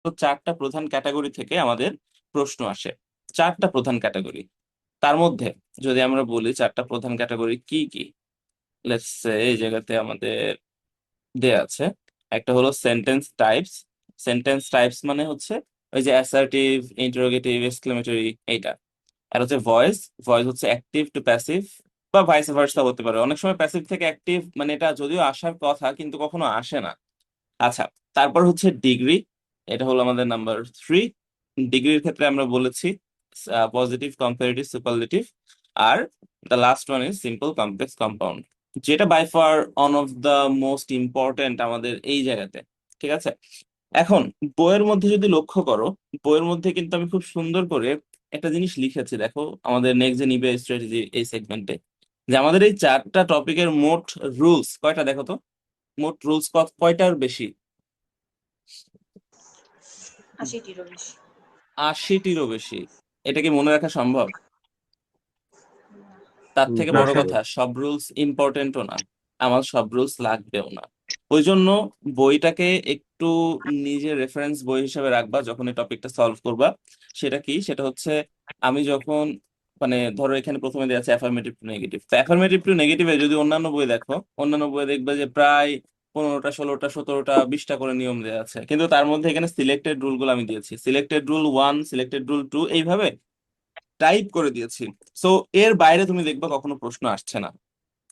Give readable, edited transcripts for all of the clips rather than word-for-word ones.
তো চারটা প্রধান ক্যাটাগরি থেকে আমাদের প্রশ্ন আসে। চারটা প্রধান ক্যাটাগরি, তার মধ্যে যদি আমরা বলি চারটা প্রধান ক্যাটাগরি কি কি, লেটস সে এই জায়গাতে আমাদের দেয়া আছে। একটা হলো সেন্টেন্স টাইপস। সেন্টেন্স টাইপস মানে হচ্ছে ওই যে অ্যাসার্টিভ, ইন্টারোগেটিভ, এক্সক্লেমেটরি, এইটা। আর হচ্ছে ভয়েস। ভয়েস হচ্ছে অ্যাক্টিভ টু প্যাসিভ বা ভাইস ভার্সা হতে পারে, অনেক সময় প্যাসিভ থেকে অ্যাক্টিভ, মানে এটা যদিও আসার কথা কিন্তু কখনো আসে না। আচ্ছা, তারপর হচ্ছে ডিগ্রি। এটা হলো আমাদের নাম্বার 3। ডিগ্রির ক্ষেত্রে আমরা বলেছি পজিটিভ, কম্পারেটিভ, সুপারলেটিভ। আর the last one is simple, complex, compound, যেটা by far one of the most important আমাদের এই জায়গাতে। ঠিক আছে। এখন বইয়ের মধ্যে যদি লক্ষ্য করো, বইয়ের মধ্যে কিন্তু আমি খুব সুন্দর করে একটা জিনিস লিখেছি, দেখো আমাদের নেক্সট যে নিবে স্ট্র্যাটেজি এই সেগমেন্টে, যে আমাদের এই চারটা টপিকের মোট রুলস কয়টা দেখো তো। মোট রুলস কয়টার বেশি? 80টিরও বেশি। 80টিরও বেশি। এটা কি মনে রাখা সম্ভব? তার থেকে না বড় স্যার। কথা, সব রুলস ইম্পর্টেন্টও না, আমার সব রুলস লাগবেও না। ওই জন্য বইটাকে একটু নিজের রেফারেন্স বই হিসেবে রাখবা যখন এই টপিকটা সলভ করবা। সেটা কি? সেটা হচ্ছে আমি যখন, মানে ধরো এখানে প্রথমে দেওয়া আছে অ্যাফার্মেটিভ টু নেগেটিভ, তো অ্যাফার্মেটিভ টু নেগেটিভে যদি অন্যান্য বই দেখো, অন্যান্য বই দেখবে যে প্রায় 15টা, 16টা, 17টা, 20টা করে নিয়ম দেওয়া আছে, কিন্তু তার মধ্যে এখানে সিলেক্টেড রুল গুলো আমি দিয়েছি, সিলেক্টেড রুল 1, সিলেক্টেড রুল 2, এইভাবে টাইপ করে দিয়েছি। সো এর বাইরে তুমি দেখবে কখনো প্রশ্ন আসছে না।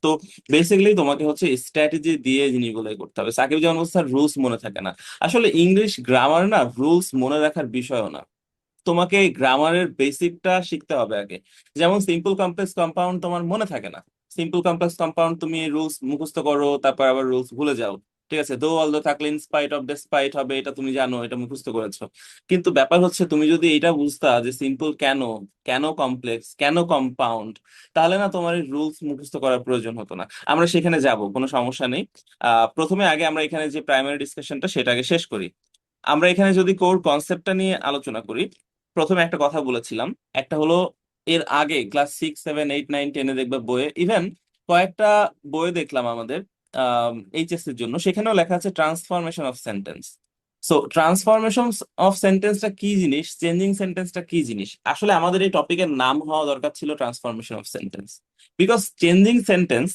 তো বেসিক্যালি তোমাকে হচ্ছে স্ট্র্যাটেজি দিয়ে জিনিসগুলো করতে হবে। সাকিব যেমন বলছে রুলস মনে থাকে না, আসলে ইংলিশ গ্রামার না রুলস মনে রাখার বিষয়ও না। তোমাকে এই গ্রামারের বেসিকটা শিখতে হবে আগে। যেমন সিম্পল, কমপ্লেক্স, কম্পাউন্ড তোমার মনে থাকে না। সিম্পল, কমপ্লেক্স, কম্পাউন্ড তুমি রুলস মুখস্থ করো, তারপর আবার রুলস ভুলে যাও। ঠিক আছে, দো অল দো থাকলে ইনস্পাইট অফ ডেসপাইট হবে, এটা তুমি জানো, এটা মুখস্থ করেছো। কিন্তু ব্যাপার হচ্ছে তুমি যদি এটা বুঝতা যে সিম্পল কেন, কেন কমপ্লেক্স, কেন কম্পাউন্ড, তাহলে না তোমার এই রুলস মুখস্থ করার প্রয়োজন হতো না। আমরা সেখানে যাব, কোনো সমস্যা নেই। প্রথমে আগে আমরা এখানে যে প্রাইমারি ডিসকাশনটা সেটা আগে শেষ করি। আমরা এখানে যদি কোর কনসেপ্টটা নিয়ে আলোচনা করি, প্রথমে একটা কথা বলেছিলাম, একটা হলো এর আগে ক্লাস 6, 7, 8, 9, 10-এ দেখবে বইয়ে, ইভেন কয়েকটা বইয়ে দেখলাম আমাদের এইচএসসির জন্য, সেখানেও লেখা আছে transformation of sentence. So transformation of সেন্টেন্সটা কি জিনিস, চেঞ্জিং সেন্টেন্সটা কি জিনিস, আসলে আমাদের এই টপিকের নাম হওয়া দরকার ছিল transformation of sentence. Because changing sentence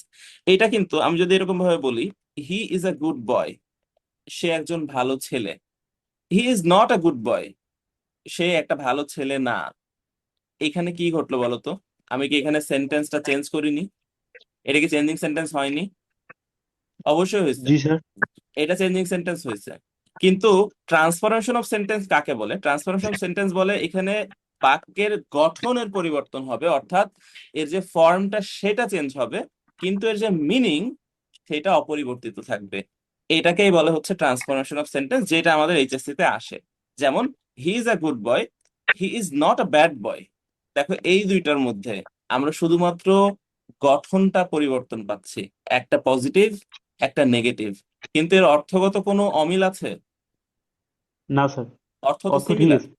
এটা কিন্তু আমি যদি এরকম ভাবে বলি, he is a good boy, সে একজন ভালো ছেলে। He is not a good boy, সে একটা ভালো ছেলে না। এখানে কি ঘটলো বলতো? আমি কি এখানে সেন্টেন্সটা চেঞ্জ করিনি? এটা কি চেঞ্জিং সেন্টেন্স হয়নি? অবশ্যই হয়েছে, জি স্যার। এটা চেঞ্জিং সেন্টেন্স হয়েছে। কিন্তু ট্রান্সফরমেশন অফ সেন্টেন্স কাকে বলে? ট্রান্সফরমেশন অফ সেন্টেন্স বলে এখানে বাক্যের গঠনের পরিবর্তন হবে, অর্থাৎ এর যে ফর্মটা সেটা চেঞ্জ হবে, কিন্তু এর যে মিনিং সেটা অপরিবর্তিত থাকবে। এটাকেই বলে হচ্ছে ট্রান্সফরমেশন অফ সেন্টেন্স, যেটা আমাদের এইচএসসি তে আসে। যেমন he is a good boy, he is not a bad boy. দেখো এই দুইটার মধ্যে আমরা শুধুমাত্র গঠনটা পরিবর্তন পাচ্ছি, একটা পজিটিভ, একটা নেগেটিভ, কিন্তু এর অর্থগত কোনো অমিল আছে? না স্যার। অর্থ তো অর্থ ঠিক সিমিলার। আছে।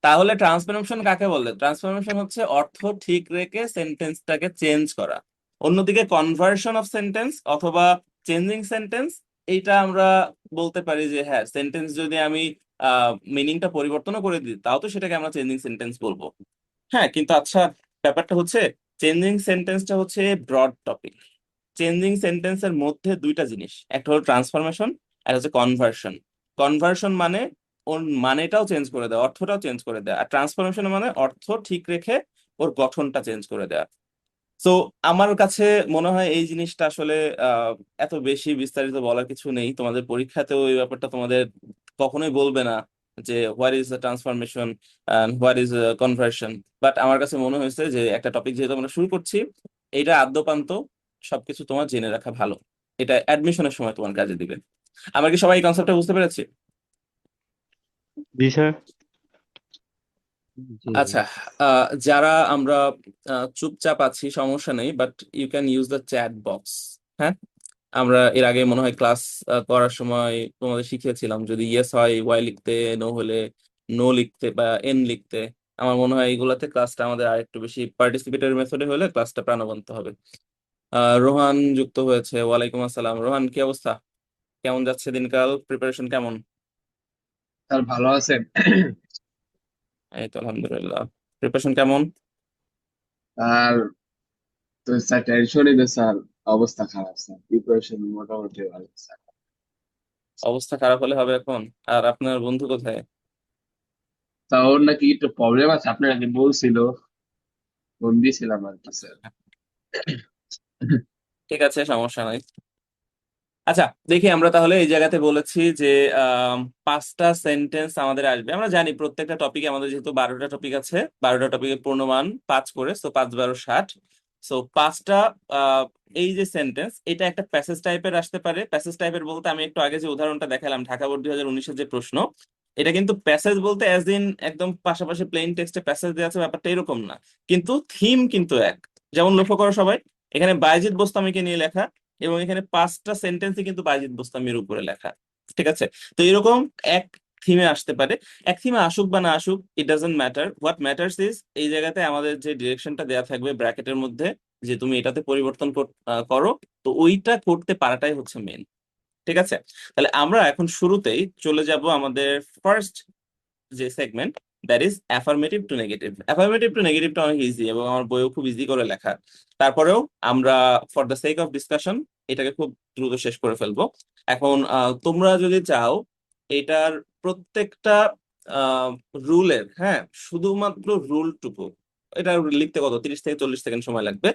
তাহলে ট্রান্সফরমেশন কাকে বলে? ট্রান্সফরমেশন হচ্ছে অর্থ ঠিক রেখে সেন্টেন্সটাকে চেঞ্জ করা। অন্যদিকে কনভার্সন অফ সেন্টেন্স অথবা চেঞ্জিং সেন্টেন্স, এইটা আমরা বলতে পারি যে হ্যাঁ, সেন্টেন্স যদি আমি মিনিংটা পরিবর্তনও করে দিই, তাও তো সেটাকে আমরা চেঞ্জিং সেন্টেন্স বলবো। হ্যাঁ, কিন্তু আচ্ছা, ব্যাপারটা হচ্ছে চেঞ্জিং সেন্টেন্সটা হচ্ছে ব্রড টপিক। চেঞ্জিং সেন্টেন্সের মধ্যে দুইটা জিনিস, একটা হলো ট্রান্সফরমেশন, আর হচ্ছে কনভার্সন। কনভার্সন মানে ওর মানেটাও চেঞ্জ করে দেয়, অর্থটাও চেঞ্জ করে দেয়, আর ট্রান্সফরমেশন মানে অর্থ ঠিক রেখে ওর গঠনটা চেঞ্জ করে দেয়। সো আমার কাছে মনে হয় এই জিনিসটা আসলে এত বেশি বিস্তারিত বলার কিছু নেই। তোমাদের পরীক্ষাতেও এই ব্যাপারটা তোমাদের কখনোই বলবে না যে what is the transformation and what is conversion. But আমার কাছে মনে হয়েছে যে একটা টপিক যেহেতু আমরা শুরু করছি, এটা আদ্যপান্ত সবকিছু তোমার জেনে রাখা ভালো, এটা অ্যাডমিশনের সময় তোমার কাজে দিবে। আমরা কি সবাই এই কনসেপ্টটা বুঝতে পেরেছি? জি স্যার। জি আচ্ছা, যারা আমরা চুপচাপ আছি সমস্যা নেই, but you can use the chat box. হ্যাঁ, আমরা এর আগে মনে হয় ক্লাস করার সময় তোমাদের শিখিয়েছিলাম, যদি ইয়েস হয় ওয়াই লিখতে, নো হলে নো লিখতে বা এন লিখতে। আমার মনে হয় এইগুলাতে ক্লাসটা আমাদের আরেকটু বেশি পার্টিসিপেটরি মেথডে হলে ক্লাসটা প্রাণবন্ত হবে। রোহান যুক্ত হয়েছে, ওয়ালাইকুম আসসালাম। রোহান, কি অবস্থা? কেমন যাচ্ছে দিনকাল? প্রিপারেশন কেমন? স্যার ভালো আছেন? এই তো আলহামদুলিল্লাহ। প্রিপারেশন কেমন? আর তো স্যার টেনশনই তো স্যার, অবস্থা খারাপ স্যার, প্রিপারেশন মোটামুটি ভালো স্যার। অবস্থা খারাপ হলে হবে এখন? আর আপনার বন্ধু কোথায়? তা ওর নাকি একটু প্রবলেম আছে, আপনার নাকি বলছিল, ফোন দিয়েছিলাম আর কি স্যার। ঠিক আছে, সমস্যা নাই। আচ্ছা, দেখি আমরা তাহলে এই জায়গাতে বলেছি যে আম, 5টা সেন্টেন্স আমাদের আসবে। আমরা জানি প্রত্যেকটা টপিকে আমাদের যেহেতু 12টা টপিক আছে, 12টা টপিকের পূর্ণমান 5 করে, সো 5 12 60। সো 5টা এই যে সেন্টেন্স, এটা একটা প্যাসেজ টাইপের আসতে পারে। প্যাসেজ টাইপের বলতে আমি একটু আগে যে উদাহরণটা দেখালাম ঢাকা বোর্ড 2019-এর যে প্রশ্ন, এটা কিন্তু প্যাসেজ বলতে অ্যাজ ইন একদম পাশাপাশি প্লেন টেক্সটে প্যাসেজ দেওয়া আছে ব্যাপারটা এরকম না, কিন্তু থিম কিন্তু এক। যেমন লক্ষ্য করো সবাই, এখানে বাইজিদ বোস্তামীকে নিয়ে লেখা, এবং এখানে 5টা সেন্টেন্সই কিন্তু বাইজিদ বোস্তামির উপরে লেখা। ঠিক আছে? তো এরকম এক থিমে আসতে পারে। এক থিমে আসুক বা না আসুক, it doesn't matter. What matters is এই জায়গাতে আমাদের যে ডিরেকশনটা দেওয়া থাকবে ব্র্যাকেটের মধ্যে, যে তুমি এটাতে পরিবর্তন করো, তো ওইটা করতে পারাটাই হচ্ছে মেন। ঠিক আছে? তাহলে আমরা এখন শুরুতেই চলে যাব আমাদের ফার্স্ট যে segment, that is affirmative to negative. Affirmative to নেগেটিভটা অনেক ইজি এবং আমার বইও খুব ইজি করে লেখা। তারপরেও আমরা for the sake of discussion এটাকে খুব দ্রুত শেষ করে ফেলবো। এখন তোমরা যদি চাও এটার প্রত্যেকটা রুলের, হ্যাঁ, শুধুমাত্র রুলটুকু, এটা লিখতে কত 30 থেকে 40 সেকেন্ড সময় লাগবে,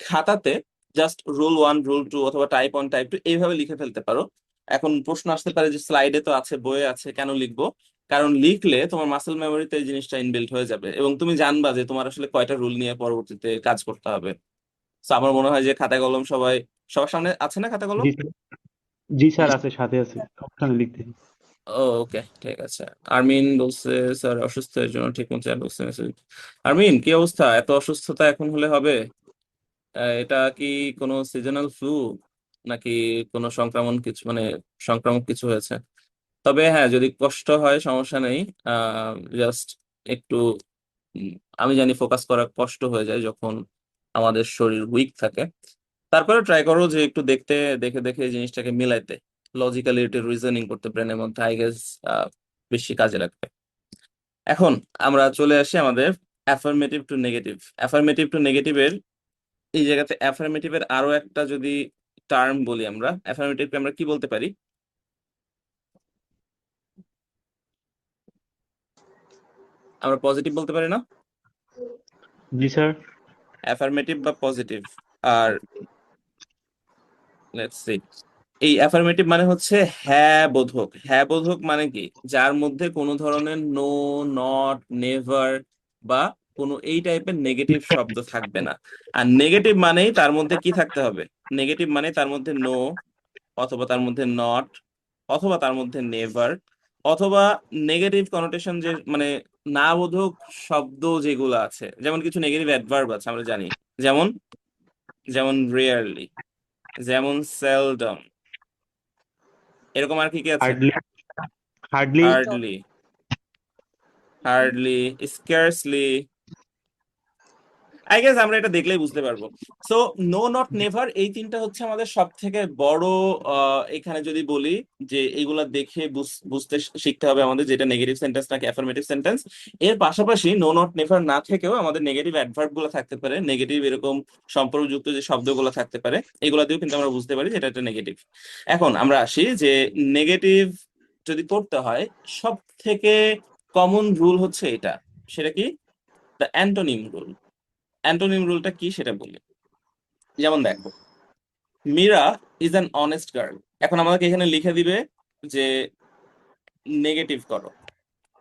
খাতাতে জাস্ট রুল 1 রুল 2 অথবা টাইপ 1 টাইপ 2 এইভাবে লিখে ফেলতে পারো। এখন প্রশ্ন আসতে পারে যে স্লাইডে তো আছে, বইয়ে আছে, কেন লিখবো? কারণ লিখলে তোমার মাসেল মেমোরিতে এই জিনিসটা ইনবিল্ট হয়ে যাবে এবং তুমি জানবা যে তোমার আসলে কয়টা রুল নিয়ে পরবর্তীতে কাজ করতে হবে। তো আমার মনে হয় যে খাতা কলম সবাই, সবার সামনে আছে না খাতা কলম? জি স্যার। জি স্যার, আছে, সাথে আছে, সবখানে লিখতে। ওকে, ঠিক আছে। আরমিন বলছে স্যার অসুস্থ, এর জন্য ঠিক মতো বলছে মেসেজ। আরমিন, কি অবস্থা? এত অসুস্থতা এখন হলে হবে? এটা কি কোনো সিজনাল ফ্লু নাকি কোনো সংক্রমণ কিছু, মানে সংক্রামক কিছু হয়েছে? তবে হ্যাঁ, যদি কষ্ট হয় সমস্যা নেই। জাস্ট একটু উম, আমি জানি ফোকাস করা কষ্ট হয়ে যায় যখন আমাদের শরীর উইক থাকে। তারপরে ট্রাই করো যে একটু দেখতে, দেখে দেখে এই জিনিসটাকে মিলাইতে, লজিক্যালি একটু রিজনিং করতে ব্রেনের মধ্যে, আই গেস বেশি কাজে লাগবে। এখন আমরা চলে আসি আমাদের affirmative to negative. Affirmative to নেগেটিভের এই জায়গাতে অ্যাফার্মেটিভের আরো একটা যদি টার্ম বলি, আমরা অ্যাফার্মেটিভকে আমরা কি বলতে পারি? আমরা পজিটিভ বলতে পারি না? জি স্যার। অ্যাফার্মেটিভ বা পজিটিভ। আর লেটস সি, এই অ্যাফার্মেটিভ মানে হচ্ছে হ্যাঁ বোধক। হ্যাঁ বোধক মানে কি? যার মধ্যে কোনো ধরনের নো, নট, নেভার বা কোনো এই টাইপের নেগেটিভ শব্দ থাকবে না। আর নেগেটিভ মানেই তার মধ্যে কি থাকতে হবে? নেগেটিভ মানে তার মধ্যে নো, অথবা তার মধ্যে নট, অথবা তার মধ্যে নেভার, অথবা নেগেটিভ কনোটেশন যে মানে না বোধক শব্দ যেগুলো আছে, যেমন কিছু নেগেটিভ অ্যাডভার্ব আছে আমরা জানি, যেমন যেমন রেয়ারলি, যেমন সেলডম, এরকম আর কি কি আছে? Hardly. Hardly. Stop. Hardly, hardly, scarcely. I guess আমরা এটা দেখলেই বুঝতে পারবো। সো নো, নট, নেভার, এই তিনটা হচ্ছে আমাদের সব থেকে বড়। এখানে যদি বলি যে এইগুলা দেখে বুঝতে শিখতে হবে আমাদের, যেটা নেগেটিভ সেন্টেন্স নাকি অ্যাফার্মেটিভ সেন্টেন্স। এর পাশাপাশি নো, নট, নেভার না থেকেও আমাদের নেগেটিভ অ্যাডভার্ব গুলো থাকতে পারে, নেগেটিভ এরকম সম্পর্কযুক্ত যে শব্দগুলো থাকতে পারে, এগুলা দিয়েও কিন্তু আমরা বুঝতে পারি যে এটা একটা নেগেটিভ। এখন আমরা আসি যে নেগেটিভ যদি করতে হয়, সব থেকে কমন রুল হচ্ছে এটা। সেটা কি? The antonym rule. অ্যান্টোনিম রুলটা কি সেটা বলি। যেমন দেখো, Meera is an honest girl. এখন আমাকে এখানে লিখে দিবে যে নেগেটিভ করো,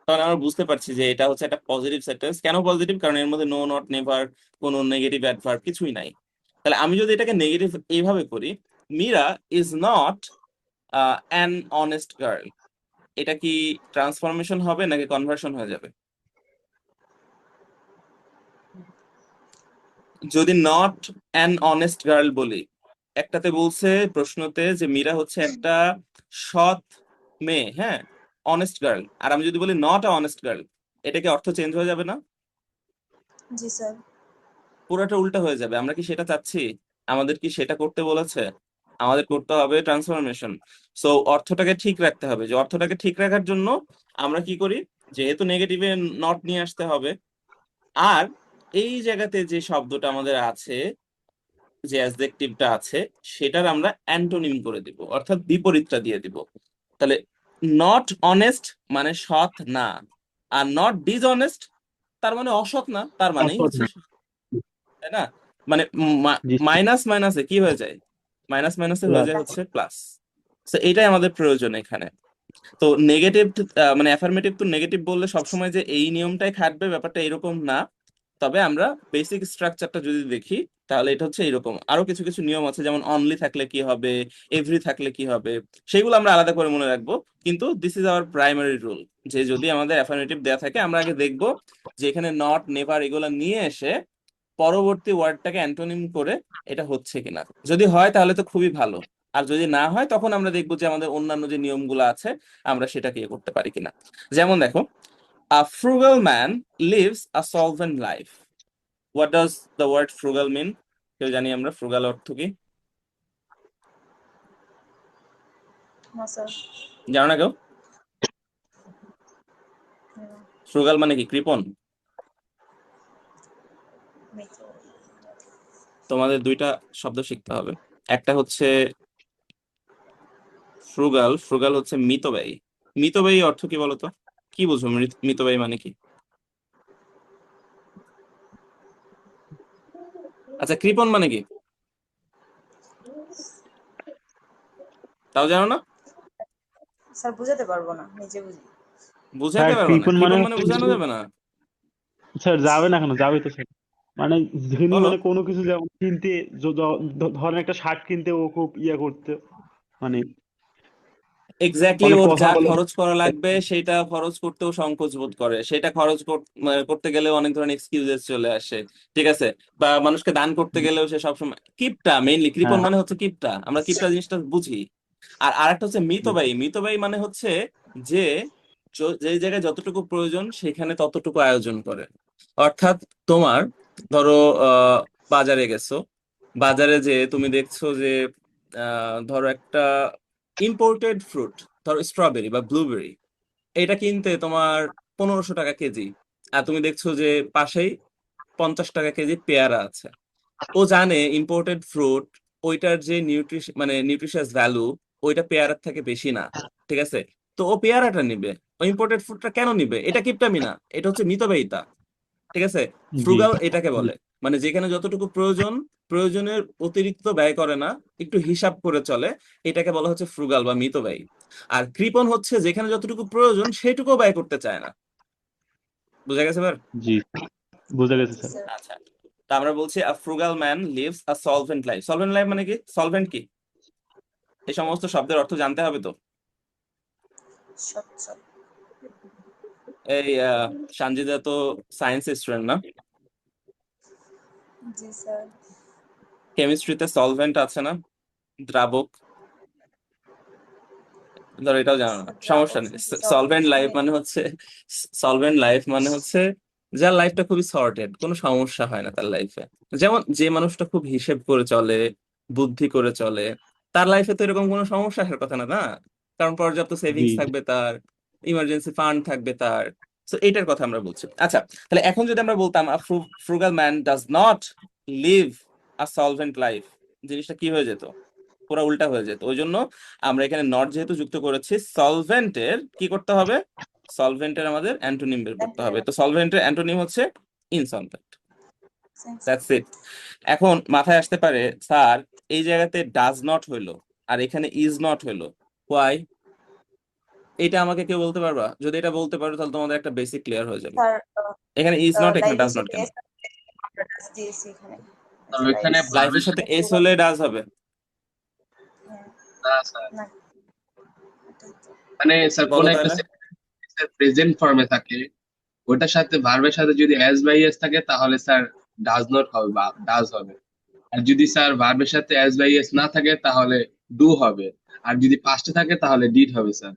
তখন আমরা বুঝতে পারছি যে এটা হচ্ছে একটা পজিটিভ সেন্টেন্স। কেন পজিটিভ? কারণ এর মধ্যে নো, নট, নেভার, কোনো নেগেটিভ অ্যাডভার্ব কিছুই নাই। তাহলে আমি যদি এটাকে নেগেটিভ এইভাবে করি, Meera is not an honest girl, এটা কি ট্রান্সফরমেশন হবে নাকি কনভার্সন হয়ে যাবে? যদি নট অ্যান অনেস্ট গার্ল বলি, একটাতে বলছে প্রশ্নতে যে মীরা হচ্ছে একটা সৎ মেয়ে, হ্যাঁ, অনেস্ট গার্ল, আর আমি যদি বলি নট আ অনেস্ট গার্ল, এটা কি অর্থ চেঞ্জ হয়ে যাবে না? জি স্যার। পুরোটা উল্টা হয়ে যাবে। আমরা কি সেটা চাচ্ছি? আমাদের কি সেটা করতে বলেছে? আমাদের করতে হবে ট্রান্সফরমেশন। সো অর্থটাকে ঠিক রাখতে হবে, যে অর্থটাকে ঠিক রাখার জন্য আমরা কি করি, যেহেতু নেগেটিভে নট নিয়ে আসতে হবে, আর এই জায়গাতে যে শব্দটা আমাদের আছে, যে অ্যাডজেক্টিভটা আছে, সেটার আমরা অ্যান্টোনিম করে দিব, অর্থাৎ বিপরীতটা দিয়ে দিব। তাহলে নট অনেস্ট মানে সৎ না, আর নট ডিসঅনেস্ট তার মানে অসৎ না, তার মানেই অসৎ হচ্ছে না। সৎ, তাই না? মানে জি স্যার। মাইনাস মাইনাসে কি হয়ে যায়, মাইনাস মাইনাসে হয়ে প্লাস। যায় হচ্ছে প্লাস। তো এইটাই আমাদের প্রয়োজন এখানে। তো নেগেটিভ, মানে অ্যাফার্মেটিভ টু নেগেটিভ বললে সবসময় যে এই নিয়মটাই খাটবে ব্যাপারটা এরকম না। তবে আমরা বেসিক স্ট্রাকচারটা যদি দেখি, তাহলে এটা হচ্ছে এরকম। আরো কিছু কিছু নিয়ম আছে, যেমন অনলি থাকলে কি হবে, এভরি থাকলে কি হবে, সেগুলো আমরা আলাদা করে মনে রাখবো। কিন্তু this is our primary rule, যে যদি আমাদের অ্যাফার্মেটিভ দেয়া থাকে, আমরা আগে দেখবো যে এখানে নট, নেভার এগুলো নিয়ে এসে পরবর্তী ওয়ার্ডটাকে অ্যান্টোনিম করে এটা হচ্ছে কিনা। যদি হয় তাহলে তো খুবই ভালো, আর যদি না হয় তখন আমরা দেখবো যে আমাদের অন্যান্য যে নিয়মগুলো আছে আমরা সেটাকে ইয়ে করতে পারি কিনা। যেমন দেখো, a frugal man lives a solvent life. What does the word frugal mean? কেউ জানি আমরা ফ্রুগাল অর্থ কি? না স্যার। জানো না কেউ? না, ফ্রুগাল মানে কি, কৃপণ? আমি তো তোমাদের দুইটা শব্দ শিখতে হবে। একটা হচ্ছে ফ্রুগাল, ফ্রুগাল হচ্ছে মিতব্যয়ী। মিতব্যয়ী অর্থ কি বলতো? কি বুঝো মিতব্যয়ী মানে কি? আচ্ছা, কৃপণ মানে কি তাও জানো না? স্যার বুঝাতে পারবো না, নিজে বুঝি। বুঝাইতে স্যার পারবে না? কৃপণ মানে কৃপণ মানে হচ্ছে বোঝানো যে, যাবে না। স্যার যাবে না, কেন যাবে তো স্যার। মানে ধনী, বলো। মানে কোনো কিছু যেমন কিনতে, ধরেন একটা শার্ট কিনতে ও খুব ইয়া করতে, মানে এক্স্যাক্টলি, অনেক ওর কথা যা বলে। খরচ করা লাগবে সেটা খরচ করতেও সংকোচ বোধ করে, সেটা খরচ করতে গেলেও অনেক ধরনের এক্সকিউজেস চলে আসে, ঠিক আছে? বা মানুষকে দান করতে গেলেও সে সবসময় কিপটা, মেইনলি কৃপণ হ্যাঁ মানে হচ্ছে কিপটা, আমরা কিপটা জিনিসটা বুঝি। আর আরেকটা হচ্ছে মিতব্যয়ী। মিতব্যয়ী মানে হচ্ছে যে যে জায়গায় যতটুকু প্রয়োজন সেখানে ততটুকু আয়োজন করে। অর্থাৎ তোমার ধরো, বাজারে গেছো, বাজারে যে তুমি দেখছো যে ধরো একটা ইম্পোর্টেড ফ্রুট, ধরো স্ট্রবেরি বা ব্লুবেরি, এটা কিনতে তোমার 1500 টাকা কেজি, আর তুমি দেখছো যে পাশেই 50 টাকা কেজি পেয়ারা আছে। ও জানে ইম্পোর্টেড ফ্রুট, ওইটার যে মানে নিউট্রিশিয়াস ভ্যালু, ওইটা পেয়ারার থেকে বেশি না, ঠিক আছে? তো ও পেয়ারাটা নিবে, ও ইম্পোর্টেড ফ্রুটটা কেন নিবে? এটা কিপটামি না, এটা হচ্ছে মিতব্যয়িতা, ঠিক আছে? জি ফ্রুগাল এটাকে জি। বলে, মানে যেখানে যতটুকু প্রয়োজন, প্রয়োজনের অতিরিক্ত ব্যয় করে না, একটু হিসাব করে চলে, এটাকে বলা হচ্ছে ফ্রুগাল বা মিতব্যয়ী। আর কৃপণ হচ্ছে যেখানে যতটুকু প্রয়োজন সেটুকু ব্যয় করতে চায় না। বুঝা গেছে এবার? জি বুঝা গেছে জি স্যার। স্যার। আচ্ছা, তা আমরা বলছি আ ফ্রুগাল ম্যান লিভস আ সলভেন্ট লাইফ। সলভেন্ট লাইফ মানে কি? সলভেন্ট কি? এই সমস্ত শব্দের অর্থ জানতে হবে তো। স্বচ্ছ। এই সানজিদা তো সায়েন্স স্টুডেন্ট না? জি স্যার। কেমিস্ট্রিতে সলভেন্ট আছে না, দ্রাবক? ধরো এটাও জানো না, সমস্যা দ্রাবক নেই। জি সব সলভেন্ট লাইফ মানে মানে হচ্ছে, সলভেন্ট লাইফ মানে হচ্ছে যার লাইফটা খুবই সর্টেড, কোনো সমস্যা হয় না তার লাইফে। যেমন যে মানুষটা খুব হিসেব করে চলে, বুদ্ধি করে চলে, তার লাইফে তো এরকম কোনো সমস্যা আসার কথা না, না? কারণ পর্যাপ্ত জি সেভিংস থাকবে তার, ইমার্জেন্সি ফান্ড থাকবে তার। তো এইটার কথা আমরা বলছি। আচ্ছা, তাহলে এখন যদি আমরা বলতাম a frugal man does not live a solvent life, জিনিসটা কি হয়ে যেত? পুরো উল্টা হয়ে যেত। ওই জন্য আমরা এখানে নট যেহেতু যুক্ত করেছি, সলভেন্টের কি করতে হবে? সলভেন্টের আমাদের অ্যান্টোনিম বের করতে হবে। অ্যান্টোনিম। তো সলভেন্টের অ্যান্টোনিম হচ্ছে ইনসলভেন্ট। সেন্স। That's it. এখন মাথায় আসতে পারে, স্যার এই জায়গাতে ডাজ নট হইলো আর এখানে ইজ নট হইলো, হোয়াই? এটা আমাকে কেউ বলতে পারবা? যদি এটা বলতে পারো তাহলে তোমাদের একটা বেসিক ক্লিয়ার হয়ে যাবে। স্যার এখানে ইজ নট, এখানে লাইফের ডাজ নট সাথে কেন? এস আমরা ডাস দিয়েছি এখানে। তবে এখানে লাইফ। লাইফের ভার্বের সাথে সাথে এস হলে ডাজ হবে? হ্যাঁ। না স্যার, না, এটাই তো। মানে স্যার কোন বলো একটা তাহলে। প্রেজেন্ট ফর্মে থাকে, ওটার সাথে ভার্বের সাথে যদি অ্যাজ বাই এস থাকে তাহলে স্যার ডাজ নট হবে বা ডাজ হবে। আর যদি স্যার ভার্বের সাথে অ্যাজ বাই এস না থাকে তাহলে ডু হবে। আর যদি পাস্টে থাকে তাহলে ডিড হবে স্যার।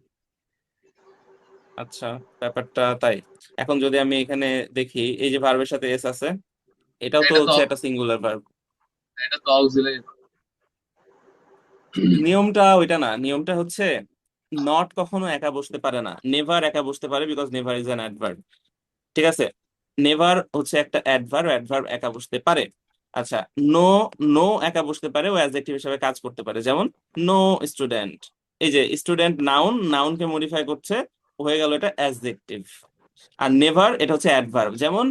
আচ্ছা, ব্যাপারটা তাই। এখন যদি আমি এখানে দেখি, এই যে ভার্বের সাথে এস আছে, এটাও তো এটা তো হচ্ছে একটা সিঙ্গুলার ভার্ব। এটা তো অক্সিলারি। নিয়মটা ওইটা না, নিয়মটা হচ্ছে নট কখনো একা বসতে পারে না, নেভার একা বসতে পারে, because never is an adverb. ঠিক আছে, নেভার হচ্ছে একটা অ্যাডভার্ব, অ্যাডভার্ব একা বসতে পারে। আচ্ছা, নো, নো একা বসতে পারে, ও অ্যাডজেক্টিভ হিসেবে কাজ করতে পারে, যেমন নো স্টুডেন্ট। এই যে স্টুডেন্ট নাউন, নাউনকে মডিফাই করছে, হয়ে গেল এটা অ্যাডজেক্টিভ। আর নেভার এটা হচ্ছে অ্যাডভার্ব, যেমন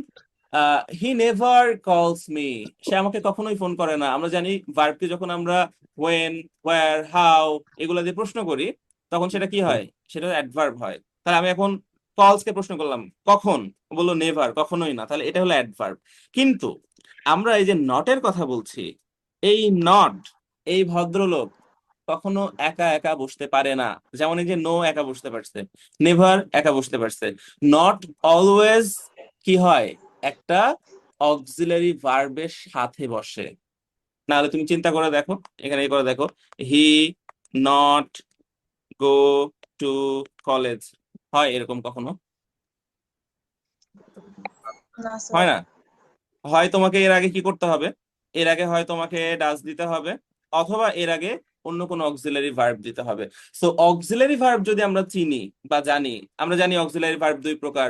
হি নেভার কলস মি, সে আমাকে কখনোই ফোন করে না। আমরা জানি ভার্বকে যখন আমরা হোয়েন, হোয়ার, হাউ এগুলো দিয়ে প্রশ্ন করি, তখন সেটা কি হয়, সেটা অ্যাডভার্ব হয়। তাহলে আমি এখন কলস কে প্রশ্ন করলাম কখন, ও বললো নেভার, কখনোই না, তাহলে এটা হলো অ্যাডভার্ব। কিন্তু আমরা এই যে নটের কথা বলছি, এই নট, এই ভদ্রলোক কখনো একা একা বসতে পারে না। যেমন এই যে নো একা বসতে পারছে, নেভার একা বসতে পারছে। নট অলওয়েজ কি হয়, একটা অক্সিলারি ভার্বের সাথে বসে। নাহলে তুমি চিন্তা করে দেখো, এখানে করে দেখো, he not go to college, হয় এরকম কখনো? না হয় স্যার। না। হয় তোমাকে এর আগে কি করতে হবে, এর আগে হয় তোমাকে ডাজ দিতে হবে, অথবা এর আগে অন্য কোনো অক্সিলারি ভার্ব দিতে হবে। সো অক্সিলারি ভার্ব যদি আমরা চিনি বা জানি, আমরা জানি অক্সিলারি ভার্ব দুই প্রকার,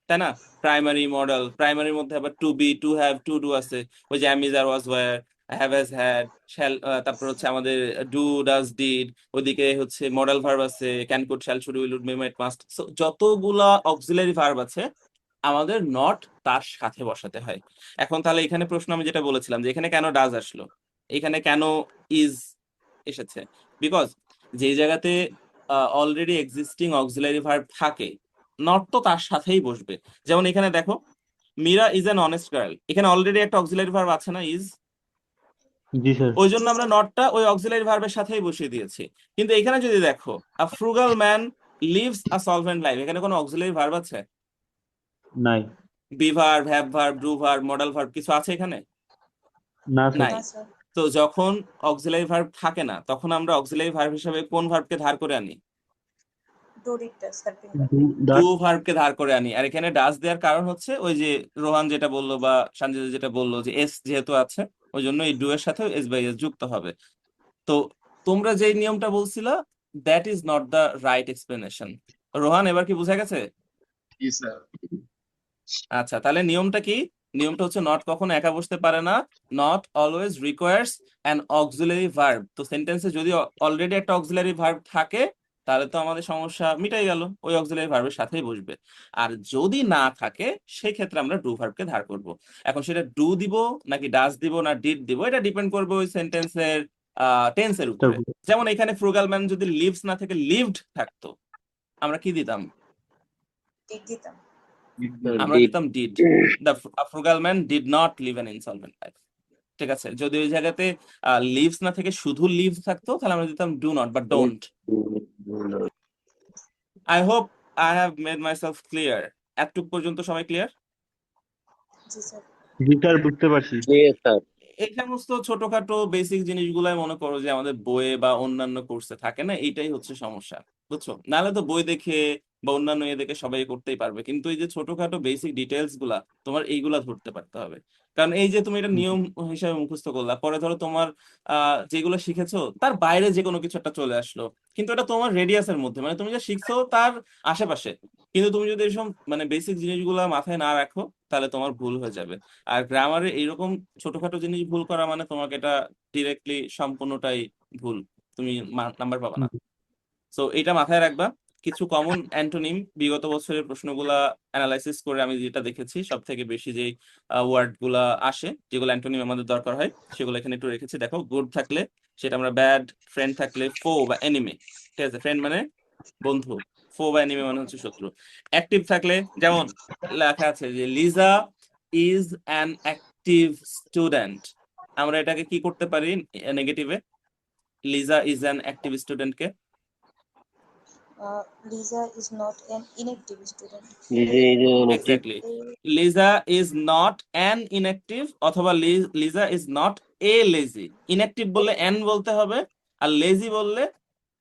তাই না? Primary, model. প্রাইমারির মধ্যে আবার to be, to have, to do আছে, ওই যে am, is, are, was, were, have, has, had, shall, তারপর হচ্ছে আমাদের ডু, ডাজ, ডিড। ওইদিকে হচ্ছে মডেল ভার্ব আছে, can, could, shall, should, will, would, may, might, must. So যতগুলা অক্সিলারি ভার্ব আছে, আমাদের নট তার সাথে বসাতে হয়। এখন তাহলে এখানে প্রশ্ন আমি যেটা বলেছিলাম, যে এখানে কেন ডাজ আসলো, এখানে কেন ইজ এসেছে, বিকজ যেই জায়গাতে অলরেডি এক্সিস্টিং অক্সিলারি ভার্ব থাকে, নট তো তার সাথেই বসবে। যেমন এখানে দেখো, Meera is an honest girl, এখানে অলরেডি একটা অক্সিলারি ভার্ব আছে না, ইজ। G sir. ওই জন্য জি আমরা স্যার। নটটা ওই অক্সিলারি ভার্বের সাথেই বসিয়ে দিয়েছি। কিন্তু এখানে যদি দেখো, আ ফ্রুগাল ম্যান লিভস আ সলভেন্ট লাইফ, এখানে কোনো অক্সিলারি ভার্ব আছে? নাই। Be verb, have verb, do verb, modal verb কিছু আছে এখানে? না স্যার। নাই। না স্যার। তো যখন অক্সিলারি ভার্ব থাকে না, তখন আমরা অক্সিলারি ভার্ব হিসেবে কোন ভার্বকে ধার করে আনি? ডু ডিডটাস হেল্পিং ভার্ব। Do does. ভার্বকে ধার করে আনি। আর এখানে ডাজ দেওয়ার কারণ হচ্ছে ওই যে রোহান যেটা বললো বা সঞ্জিত যেটা বললো, যে এস যেহেতু আছে, ওই জন্য এই ডু এর সাথে এস বাই এস যুক্ত হবে। তো তোমরা যে নিয়মটা বলছিলা, that is not the right explanation. Rohan, এবার কি বুঝা গেছে? জি স্যার। আচ্ছা, তাহলে নিয়মটা কি? নিয়মটা হচ্ছে নট কখনো একা বসতে পারে না, not always requires an auxiliary verb. তো সেন্টেন্সে যদি অলরেডি একটা অক্সিলারি ভার্ব থাকে, তাহলে তো আমাদের সমস্যা মিটাই গেল, ওই অক্সিলারি ভার্বের সাথেই বসবে। আর যদি না থাকে, সেই ক্ষেত্রে আমরা ডু ভার্বকে ধার করব। এখন সেটা ডু দিব নাকি ডাজ দিব না ডিড দিব, এটা ডিপেন্ড করবে ওই সেন্টেন্সের টেন্সের উপরে। যেমন এখানে ফ্রুগাল ম্যান যদি লিভস না থেকে লিভড থাকতো, আমরা কি দিতাম? ডিড দিতাম। আমরা দিতাম did. The frugal man did not live an insolvent life. ঠিক আছে, যদি ওই জায়গাতে লিভস না থেকে শুধু লিভ থাকতো, তাহলে আমরা দিতাম ডু নট বা don't. I hope I have made myself clear. এতটুকু পর্যন্ত সবাই ক্লিয়ার? জি স্যার। জি স্যার, বুঝতে পারছি। এই সমস্ত ছোটখাটো বেসিক জিনিসগুলাই মনে করো যে আমাদের বইয়ে বা অন্যান্য কোর্সে থাকে না, এইটাই হচ্ছে সমস্যা, বুঝছো? নাহলে তো বই দেখে বা অন্যান্য ইয়ে দেখে সবাই করতেই পারবে, কিন্তু এই যে ছোটখাটো বেসিক ডিটেলস গুলা তোমার এইগুলা ধরতে পারতে হবে। কারণ এই যে তুমি এটা নিয়ম হিসাবে মুখস্থ করলা, পরে ধরো তোমার যেগুলো শিখেছো তার বাইরে যে কোনো কিছু একটা চলে আসলো, কিন্তু এটা তোমার রেডিয়াসের মধ্যে, মানে তুমি যা শিখছো তার আশেপাশে, কিন্তু তুমি যদি এসব মানে বেসিক জিনিসগুলা মাথায় না রাখো, তাহলে তোমার ভুল হয়ে যাবে। আর গ্রামারে এইরকম ছোটখাটো জিনিস ভুল করা মানে তোমাকে এটা ডিরেক্টলি সম্পূর্ণটাই ভুল, তুমি নাম্বার পাবা না। সো এটা মাথায় রাখবা। কিছু কমন অ্যান্টোনিম বিগত বছরের প্রশ্নগুলা অ্যানালাইসিস করে আমি যেটা দেখেছি, সব থেকে বেশি যে ওয়ার্ড গুলা আসে, যেগুলো অ্যান্টোনিম আমাদের দরকার হয়, সেগুলো এখানে একটু রেখেছি। দেখো, গুড থাকলে সেটা আমরা ব্যাড, ফ্রেন্ড থাকলে ফো বা এনিমি। ঠিক আছে, ফ্রেন্ড মানে বন্ধু, ফো বা এনিমি মানে হচ্ছে শত্রু। অ্যাক্টিভ থাকলে যেমন লেখা আছে যে Liza is an active student, আমরা এটাকে কি করতে পারি নেগেটিভে? লিজা ইজ অ্যান অ্যাক্টিভ স্টুডেন্টকে Liza is not an inactive student. Exactly, Liza is not an inactive, অথবা Liza is not a lazy. Inactive বললে অ্যান বলতে হবে, আর লেজি বললে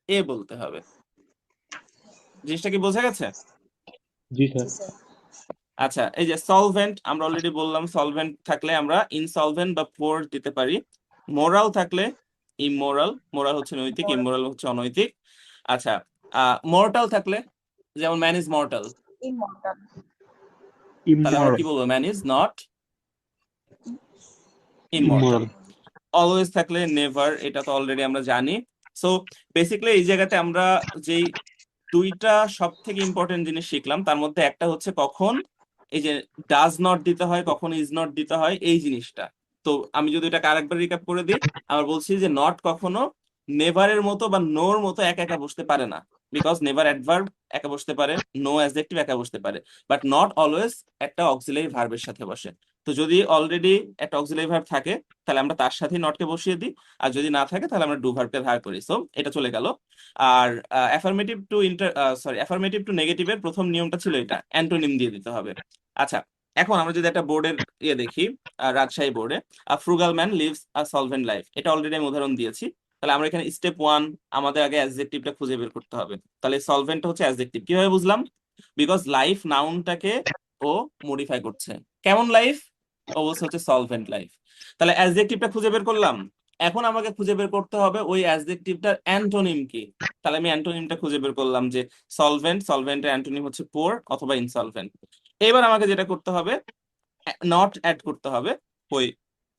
এ বলতে হবে। জিনিসটা কি বোঝা গেছে? জি স্যার। জি স্যার। আচ্ছা, এই যে সলভেন্ট, আমরা অলরেডি বললাম সলভেন্ট থাকলে আমরা ইনসলভেন্ট বা পোর দিতে পারি। মোরাল থাকলে ইমোরাল, মোরাল হচ্ছে নৈতিক, Moral. ইমোরাল হচ্ছে অনৈতিক। আচ্ছা, মর্টাল থাকলে, যেমন ম্যান ইজ মর্টাল, Immortal. তাহলে আমরা ইমোরাল। কি বলবো? Man is not immoral. Immortal. Always থাকলে নেভার, এটা তো অলরেডি আমরা জানি। সো বেসিক্যালি এই জায়গাতে আমরা যেই দুইটা সব থেকে ইম্পর্টেন্ট জিনিস শিখলাম, তার মধ্যে একটা হচ্ছে কখন এই যে ডাজ নট দিতে হয়, কখন ইজ নট দিতে হয়, এই জিনিসটা। তো আমি যদি এটাকে আরেকবার রিক্যাপ করে দিই, আমরা বলছি যে নট কখনো নেভারের মতো বা নোর মতো একা একা বসতে পারে না, বিকজ নেভার অ্যাডভার্ব একা বসতে পারে, নো অ্যাডজেক্টিভ একা বসতে পারে, বাট নট অলওয়েজ একটা অক্সিলারি ভার্বের সাথে বসে। তো যদি অলরেডি একটা অক্সিলারি ভার্ব থাকে, তাহলে আমরা তার সাথে নটকে বসিয়ে দিই, আর যদি না থাকে তাহলে আমরা ডু ভার্বকে ধার করি। সো এটা চলে গেল। আর অ্যাফার্মেটিভ টু নেগেটিভের প্রথম নিয়মটা ছিল এটা, অ্যান্টোনিম দিয়ে দিতে হবে। আচ্ছা, এখন আমরা যদি একটা বোর্ডের দেখি, রাজশাহী বোর্ডে ফ্রুগাল ম্যান লিভস আ সলভেন্ট লাইফ, এটা অলরেডি আমি উদাহরণ দিয়েছি। তাহলে আমরা এখানে স্টেপ 1 আমাদের আগে অ্যাডজেক্টিভটা খুঁজে বের করতে হবে। তাহলে সলভেন্ট হচ্ছে অ্যাডজেক্টিভ, কিভাবে বুঝলাম? বিকজ লাইফ নাউনটাকে ও মডিফাই করছে। কেমন লাইফ? ও বলছে হচ্ছে সলভেন্ট লাইফ। তাহলে অ্যাডজেক্টিভটা খুঁজে বের করলাম। এখন আমাকে খুঁজে বের করতে হবে ওই অ্যাডজেক্টিভটার অ্যান্টোনিম কি। তাহলে আমি অ্যান্টোনিমটা খুঁজে বের করলাম যে সলভেন্টের অ্যান্টোনিম হচ্ছে পোর অথবা ইনসলভেন্ট। এবার আমাকে যেটা করতে হবে, নট অ্যাড করতে হবে ওই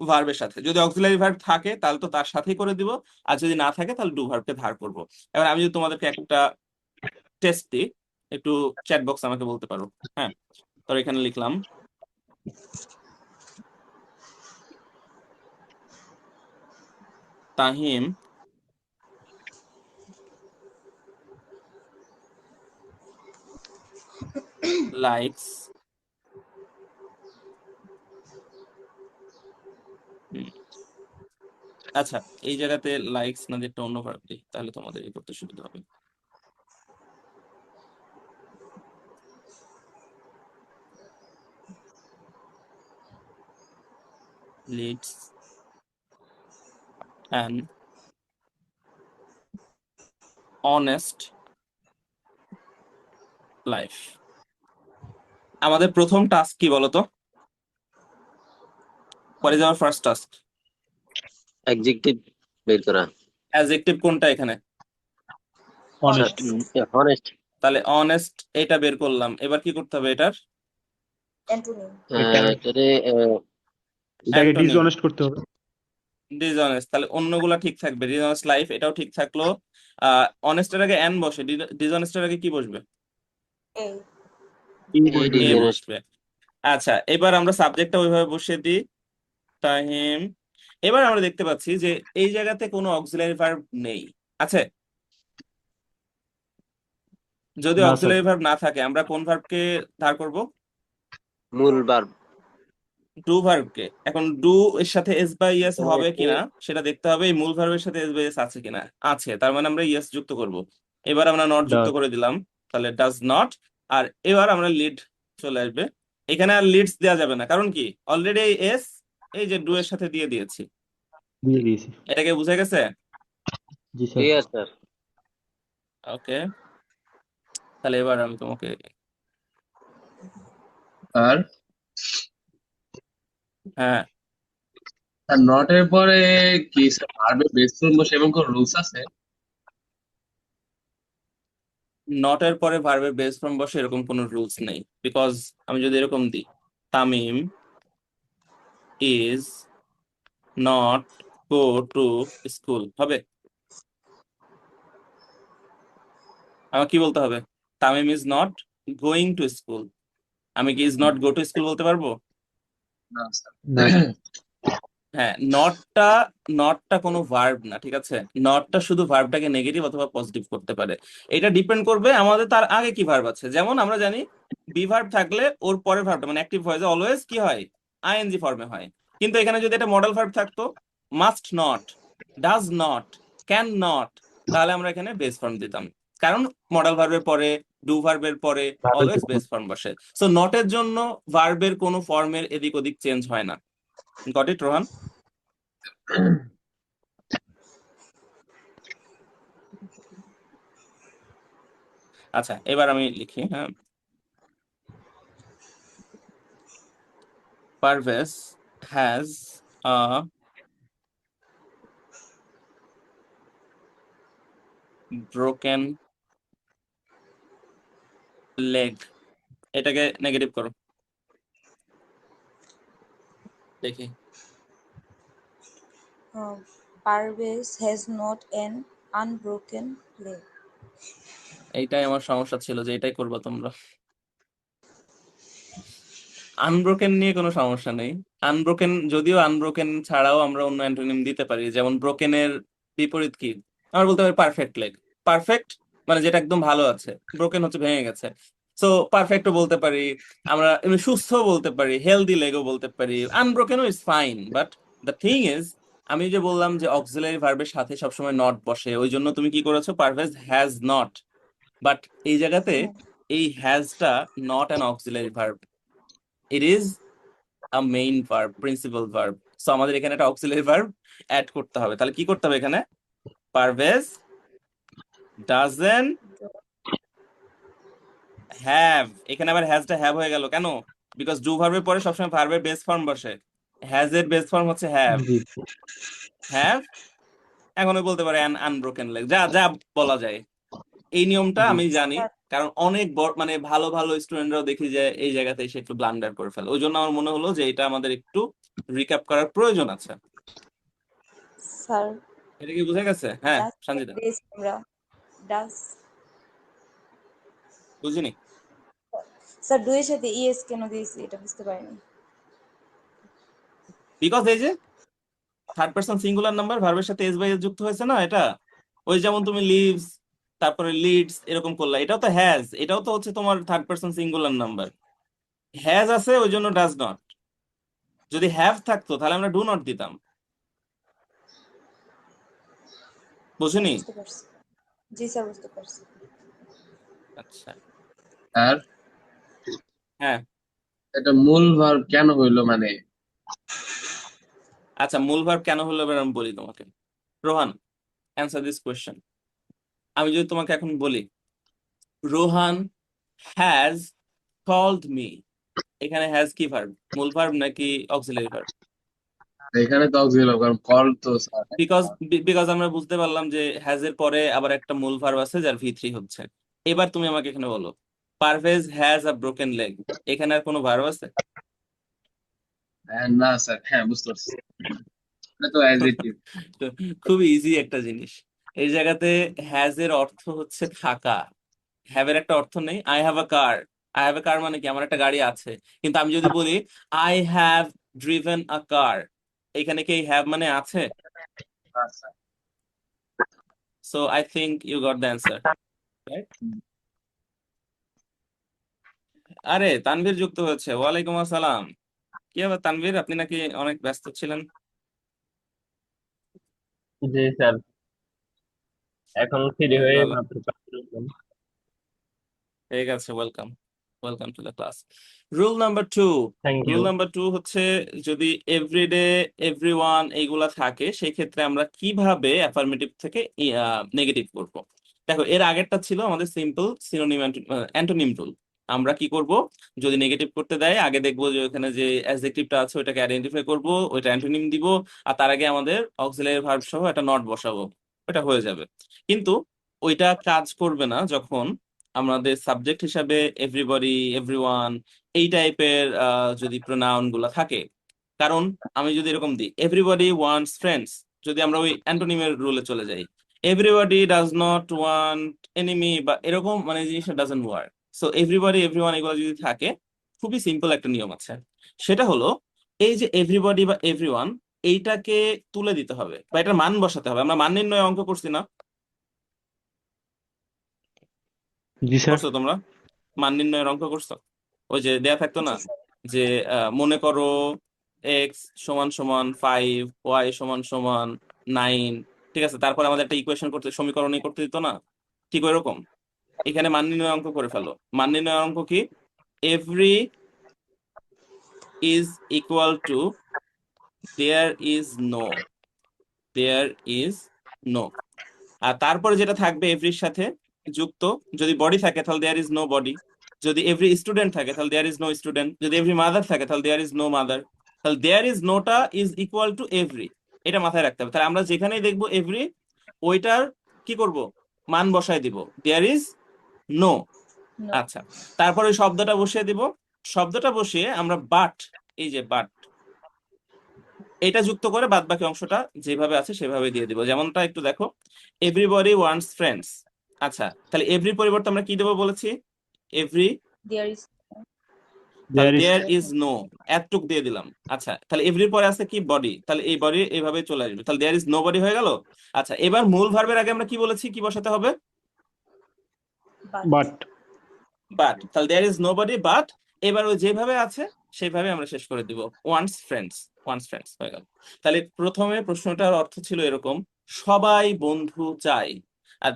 ভার্বের সাথে। যদি অক্সিলারি ভার্ব থাকে তাহলে তো তার সাথেই করে দিব, আর যদি না থাকে তাহলে ডু ভার্বকে ধার করব। এবার আমি যদি তোমাদেরকে একটা টেস্ট দিই, একটু চ্যাট বক্স আমাকে বলতে পারো। হ্যাঁ, তো এখানে লিখলাম তাহিম লাইকস আচ্ছা, এই জায়গাতে লাইকস না দিয়ে একটা অন্য ভার্ব দিই, তাহলে তোমাদের এই করতে সুবিধা হবে। Leads an honest life. আমাদের প্রথম টাস্ক কি বলতো? What is our first task? Adjective বের করা। অ্যাডজেক্টিভ কোনটা এখানে? অনেস্ট। হনেস্ট। তাহলে অনেস্ট এটা বের করলাম। এবার কি করতে হবে এটার Antonym. এটারে এটাকে অ্যান্টোনিম? ডিসঅনেস্ট করতে হবে। ডিসঅনেস্ট। তাহলে অন্যগুলা ঠিক থাকবে, ডিসঅনেস্ট লাইফ এটাও ঠিক থাকলো। অনেস্টের আগে এন বসে, ডিসঅনেস্টের আগে কি বসবে? A. এই এ ডিসঅনেস্ট। বসবে। আচ্ছা, এবার আমরা সাবজেক্টটা ওইভাবে বসিয়ে দিই, তাহিম। এবার আমরা দেখতে পাচ্ছি যে এই জায়গাতে কোনো অক্সিলারি ভার্ব নেই, আছে? যদি না স্যার। অক্সিলারি ভার্ব না থাকে আমরা কোন ভার্বকে ধার করব? মূল ভার্ব। ডু ভার্বকে। এখন ডু এর সাথে এস বাই ইয়েস হবে কিনা সেটা দেখতে হবে, এই মূল ভার্বের সাথে এস বাই ইয়েস আছে কিনা। আছে, তার মানে আমরা ইয়েস যুক্ত করব। এবার আমরা নট যুক্ত করে দিলাম, তাহলে ডাজ নট। আর এবার আমরা লিড চলে আসবে। এখানে আর লিডস দেওয়া যাবে না, কারণ কি অলরেডি এস এই যে ডু এর সাথে দিয়ে দিয়েছি। দিয়ে দিয়েছি। এটাকে বুঝে গেছে? জি স্যার। ঠিক আছে স্যার। ওকে, তাহলে এবার আমি তোমাকে আর হ্যাঁ, নটের পরে কি স্যার ভার্বের বেস ফর্ম বসে এমন কোন রুলস আছে? নটের পরে ভার্বের বেস ফর্ম বসে এরকম কোনো রুলস নেই, বিকজ আমি যদি এরকম দিই, Tamim is not go to school, হবে? আমার কি বলতে হবে? Tamim is not going to school. আমি কি is not go to school বলতে পারবো? না স্যার। না। হ্যাঁ, নটটা কোনো ভার্ব না, ঠিক আছে? নটটা শুধু ভার্বটাকে নেগেটিভ অথবা পজিটিভ করতে পারে। এটা ডিপেন্ড করবে আমাদের তার আগে কি ভার্ব আছে। যেমন আমরা জানি বি ভার্ব থাকলে ওর পরের ভার্বটা মানে অ্যাক্টিভ ভয়েসে অলওয়েজ কি হয়? আইএনজি ফর্মে হয়। কিন্তু এখানে যদি এটা মডেল ভার্ব থাকতো, must not, does not, can not, তাহলে আমরা এখানে বেস ফর্ম দিতাম। কারণ মডেল ভার্বের পরে, ডু ভার্বের পরে অলওয়েজ বেস ফর্ম বসে। সো নটের জন্য ভার্বের কোনো ফর্মের এদিক ওদিক চেঞ্জ হয় না। Got it, Rohan? আচ্ছা, এবার আমি লিখি। হ্যাঁ, Parvez has a broken leg, এটাকে নেগেটিভ করো দেখি। Parvez has not an unbroken leg. এইটাই আমার সমস্যা ছিল যে এটাই করবো তোমরা। আনব্রোকেন নিয়ে কোনো সমস্যা নেই। আনব্রোকেন, যদিও আনব্রোকেন ছাড়াও আমরা অন্য অ্যান্টোনিম দিতে পারি, যেমন ব্রোকেনের বিপরীত কি, আমরা বলতে পারি পারফেক্ট লেগ। পারফেক্ট মানে যেটা একদম ভালো আছে, ব্রোকেন হচ্ছে ভেঙে গেছে। সো পারফেক্টও বলতে পারি আমরা, এমনি সুস্থ বলতে পারি, হেলদি লেগও বলতে পারি, আনব্রোকেনও is fine. But the thing is, আমি যে বললাম যে অক্সিলারি ভার্বের সাথে সবসময় নট বসে, ওই জন্য তুমি কি করেছো, পারভেজ হ্যাজ নট। বাট এই জায়গাতে এই হ্যাজটা not an auxiliary verb, it is a main verb, principal verb. So আমাদের এখানে একটা অক্সিলারি ভার্ব অ্যাড করতে হবে। তাহলে কি করতে হবে এখানে, পারভেজ ডাজেন্ট হ্যাভ। এখানে আবার হ্যাজটা হ্যাভ হয়ে গেল কেন? বিকজ ডু ভার্বের পরে সবসময় ভার্বের বেস ফর্ম বসে, হ্যাজ এর বেস ফর্ম হচ্ছে হ্যাভ। জি হ্যাভ এখনো বলতে পারে অ্যান আনব্রোকেন লেগ, যা যা বলা যায়। এই নিয়মটা জি আমি জানি, কারণ অনেক মানে ভালো ভালো স্টুডেন্টরাও দেখি যে এই জায়গাতে এসে একটু ব্লান্ডার করে ফেলে। ওই জন্য আমার মনে হলো যে এটা আমাদের একটু রিক্যাপ করার প্রয়োজন আছে। Sir, এটা কি বুঝে গেছে? হ্যাঁ does সঞ্জিতা, this আমরা does বুঝিনি। স্যার দুইয়ের সাথে ইএস কেন দিয়েছি এটা বুঝতে পারিনি। বিকজ এই যে থার্ড পারসন সিঙ্গুলার নাম্বার ভার্বের সাথে এস বাই এস যুক্ত হয়েছে না, এটা ওই যেমন তুমি লিভস তারপরে লিডস এরকম করলা, এটাও তো হ্যাজ, এটাও তো হচ্ছে তোমার third person singular number. Has আছে ওই জন্য ডাজ নট। যদি হ্যাভ থাকতো তাহলে আমরা ডু নট দিতাম। বুঝিনি? বুঝতে পারছি। জি স্যার বুঝতে পারছি। আচ্ছা আর হ্যাঁ, এটা মূল ভার্ব কেন হইলো, মানে আচ্ছা মূল ভার্ব কেন হলো এবার আমি বলি তোমাকে। Rohan, answer this question. আমি যদি তোমাকে এখন বলি রোহান হ্যাজ কল্ড মি, এখানে হ্যাজ কি ভার্ব, মূল ভার্ব নাকি অক্সিলারি ভার্ব? এখানে তো অক্সিলারি, কারণ কল তো বিকজ বিকজ আমরা বুঝতে পারলাম যে হ্যাজ এর পরে আবার একটা মূল ভার্ব আছে যার ভি3 হচ্ছে। এবার তুমি আমাকে এখানে বলো Parvez has a broken leg, এখানে আর কোনো ভার্ব আছে? না স্যার, হ্যাঁ বুঝতে পারছি, এটা তো অ্যাডজেক্টিভ। তো খুব ইজি একটা জিনিস। এই জায়গাতে হ্যাজ এর অর্থ হচ্ছে থাকা, হ্যাভ এর একটা অর্থ নেই। I have a car, I have a car মানে কি আমার একটা গাড়ি আছে। কিন্তু আমি যদি বলি I have driven a car, এখানে কি হ্যাভ মানে আছে? So I think you got the answer, right? আরে তানভীর যুক্ত হয়েছে, ওয়ালাইকুম আসসালাম। কি হবে তানভীর, আপনি নাকি অনেক ব্যস্ত ছিলেন? জি স্যার, এখন ফ্রি হয়ে ভালো, মাত্র ক্লাসে ঢুকলাম। ঠিক আছে, welcome, welcome to the class. Rule number 2, thank rule you. Number 2 হচ্ছে যদি এভরিডে এভরিওয়ান এইগুলা থাকে সেই ক্ষেত্রে আমরা কিভাবে অ্যাফার্মেটিভ থেকে নেগেটিভ করব। দেখো এর আগেরটা ছিল আমাদের সিম্পল সিনোনিম অ্যান্টোনিম রুল। আমরা কি করব, যদি নেগেটিভ করতে দেয় আগে দেখবো যে ওখানে যে অ্যাডজেক্টিভটা আছে ওটাকে আইডেন্টিফাই করব, ওইটা অ্যান্টোনিম দিব, আর তার আগে আমাদের অক্সিলারি ভার্ব সহ একটা নট বসাবো, ওটা হয়ে যাবে। কিন্তু ওইটা কাজ করবে না যখন আমাদের সাবজেক্ট হিসাবে এভরিবডি এভরিওয়ান এই টাইপের যদি প্রোনাউন গুলা থাকে। কারণ আমি যদি এরকম দিই এভরিবডি ওয়ান্টস ফ্রেন্ডস, যদি আমরা ওই অ্যান্টোনিমের রুলে চলে যাই everybody does not want enemy বা এরকম, মানে জিনিসটা doesn't work. So everybody everyone এগুলো যদি থাকে, খুবই সিম্পল একটা নিয়ম আছে, সেটা হলো এই যে এভরিবডি বা এভরিওয়ান এইটাকে তুলে দিতে হবে বা এটার মান বসাতে হবে। আমরা মান নির্ণয় অঙ্ক করছি না, জি স্যার। করছো তোমরা? মান নির্ণয়ের অঙ্ক করছো? ওই যে দেয়া থাকতো না জি স্যার। যে মনে করো এক্স সমান সমান 5, ওয়াই সমান সমান 9, ঠিক আছে, তারপর আমাদের একটা ইকুয়েশন করতে, সমীকরণই করতে দিত না, ঠিক ওইরকম এখানে মান নির্ণয় অঙ্ক করে ফেলো। মান নির্ণয় অঙ্ক কি, every is equal to there is no, there is no, আর তারপরে যেটা থাকবে এভরির সাথে যুক্ত, যদি বডি থাকে তাহলে দেয়ার ইজ নো বডি, যদি এভরি স্টুডেন্ট থাকে তাহলে দেয়ার ইজ নো স্টুডেন্ট, যদি এভরি মাদার থাকে তাহলে দেয়ার ইজ নো মাদার, তাহলে দেয়ার ইজ নোটা ইজ ইকুয়াল টু এভরি, এটা মাথায় রাখতে হবে। তাহলে আমরা যেখানেই দেখবো এভরি, ওইটার কি করব, মান বসায় দিব, দেয়ার ইজ নো। নো। আচ্ছা, তারপর ওই শব্দটা বসিয়ে দিব, শব্দটা বসিয়ে আমরা বাট, এই যে বাট, এটা যুক্ত করে বাদ বাকি অংশটা যেভাবে আছে সেভাবে দিয়ে দিব। যেমনটা একটু দেখো, এভরিবডি ওয়ান্টস ফ্রেন্ডস। আচ্ছা, তাহলে এভরি পরিবর্তে আমরা কি দেবো বলেছি? এভরি, দেয়ার ইজ তাহলে there is there is no, এতটুক দিয়ে দিলাম। আচ্ছা, তাহলে এভরির পরে আছে কি? বডি, তাহলে এই বডি এইভাবে চলে আসবে, তাহলে দেয়ার ইজ নো বডি হয়ে গেল। আচ্ছা, এবার মূল ভার্বের আগে আমরা কি বলেছি, কি বসাতে হবে? বাট। বাট বাট, তাহলে there is no body but, এবার ওই যেভাবে আছে সেভাবে আমরা শেষ করে দিব, ওয়ান্টস ফ্রেন্ডস, ওয়ান্টস ফ্রেন্ডস হয়ে গেল। তাহলে প্রথমে প্রশ্নটার অর্থ ছিল এরকম, সবাই বন্ধু চাই। আর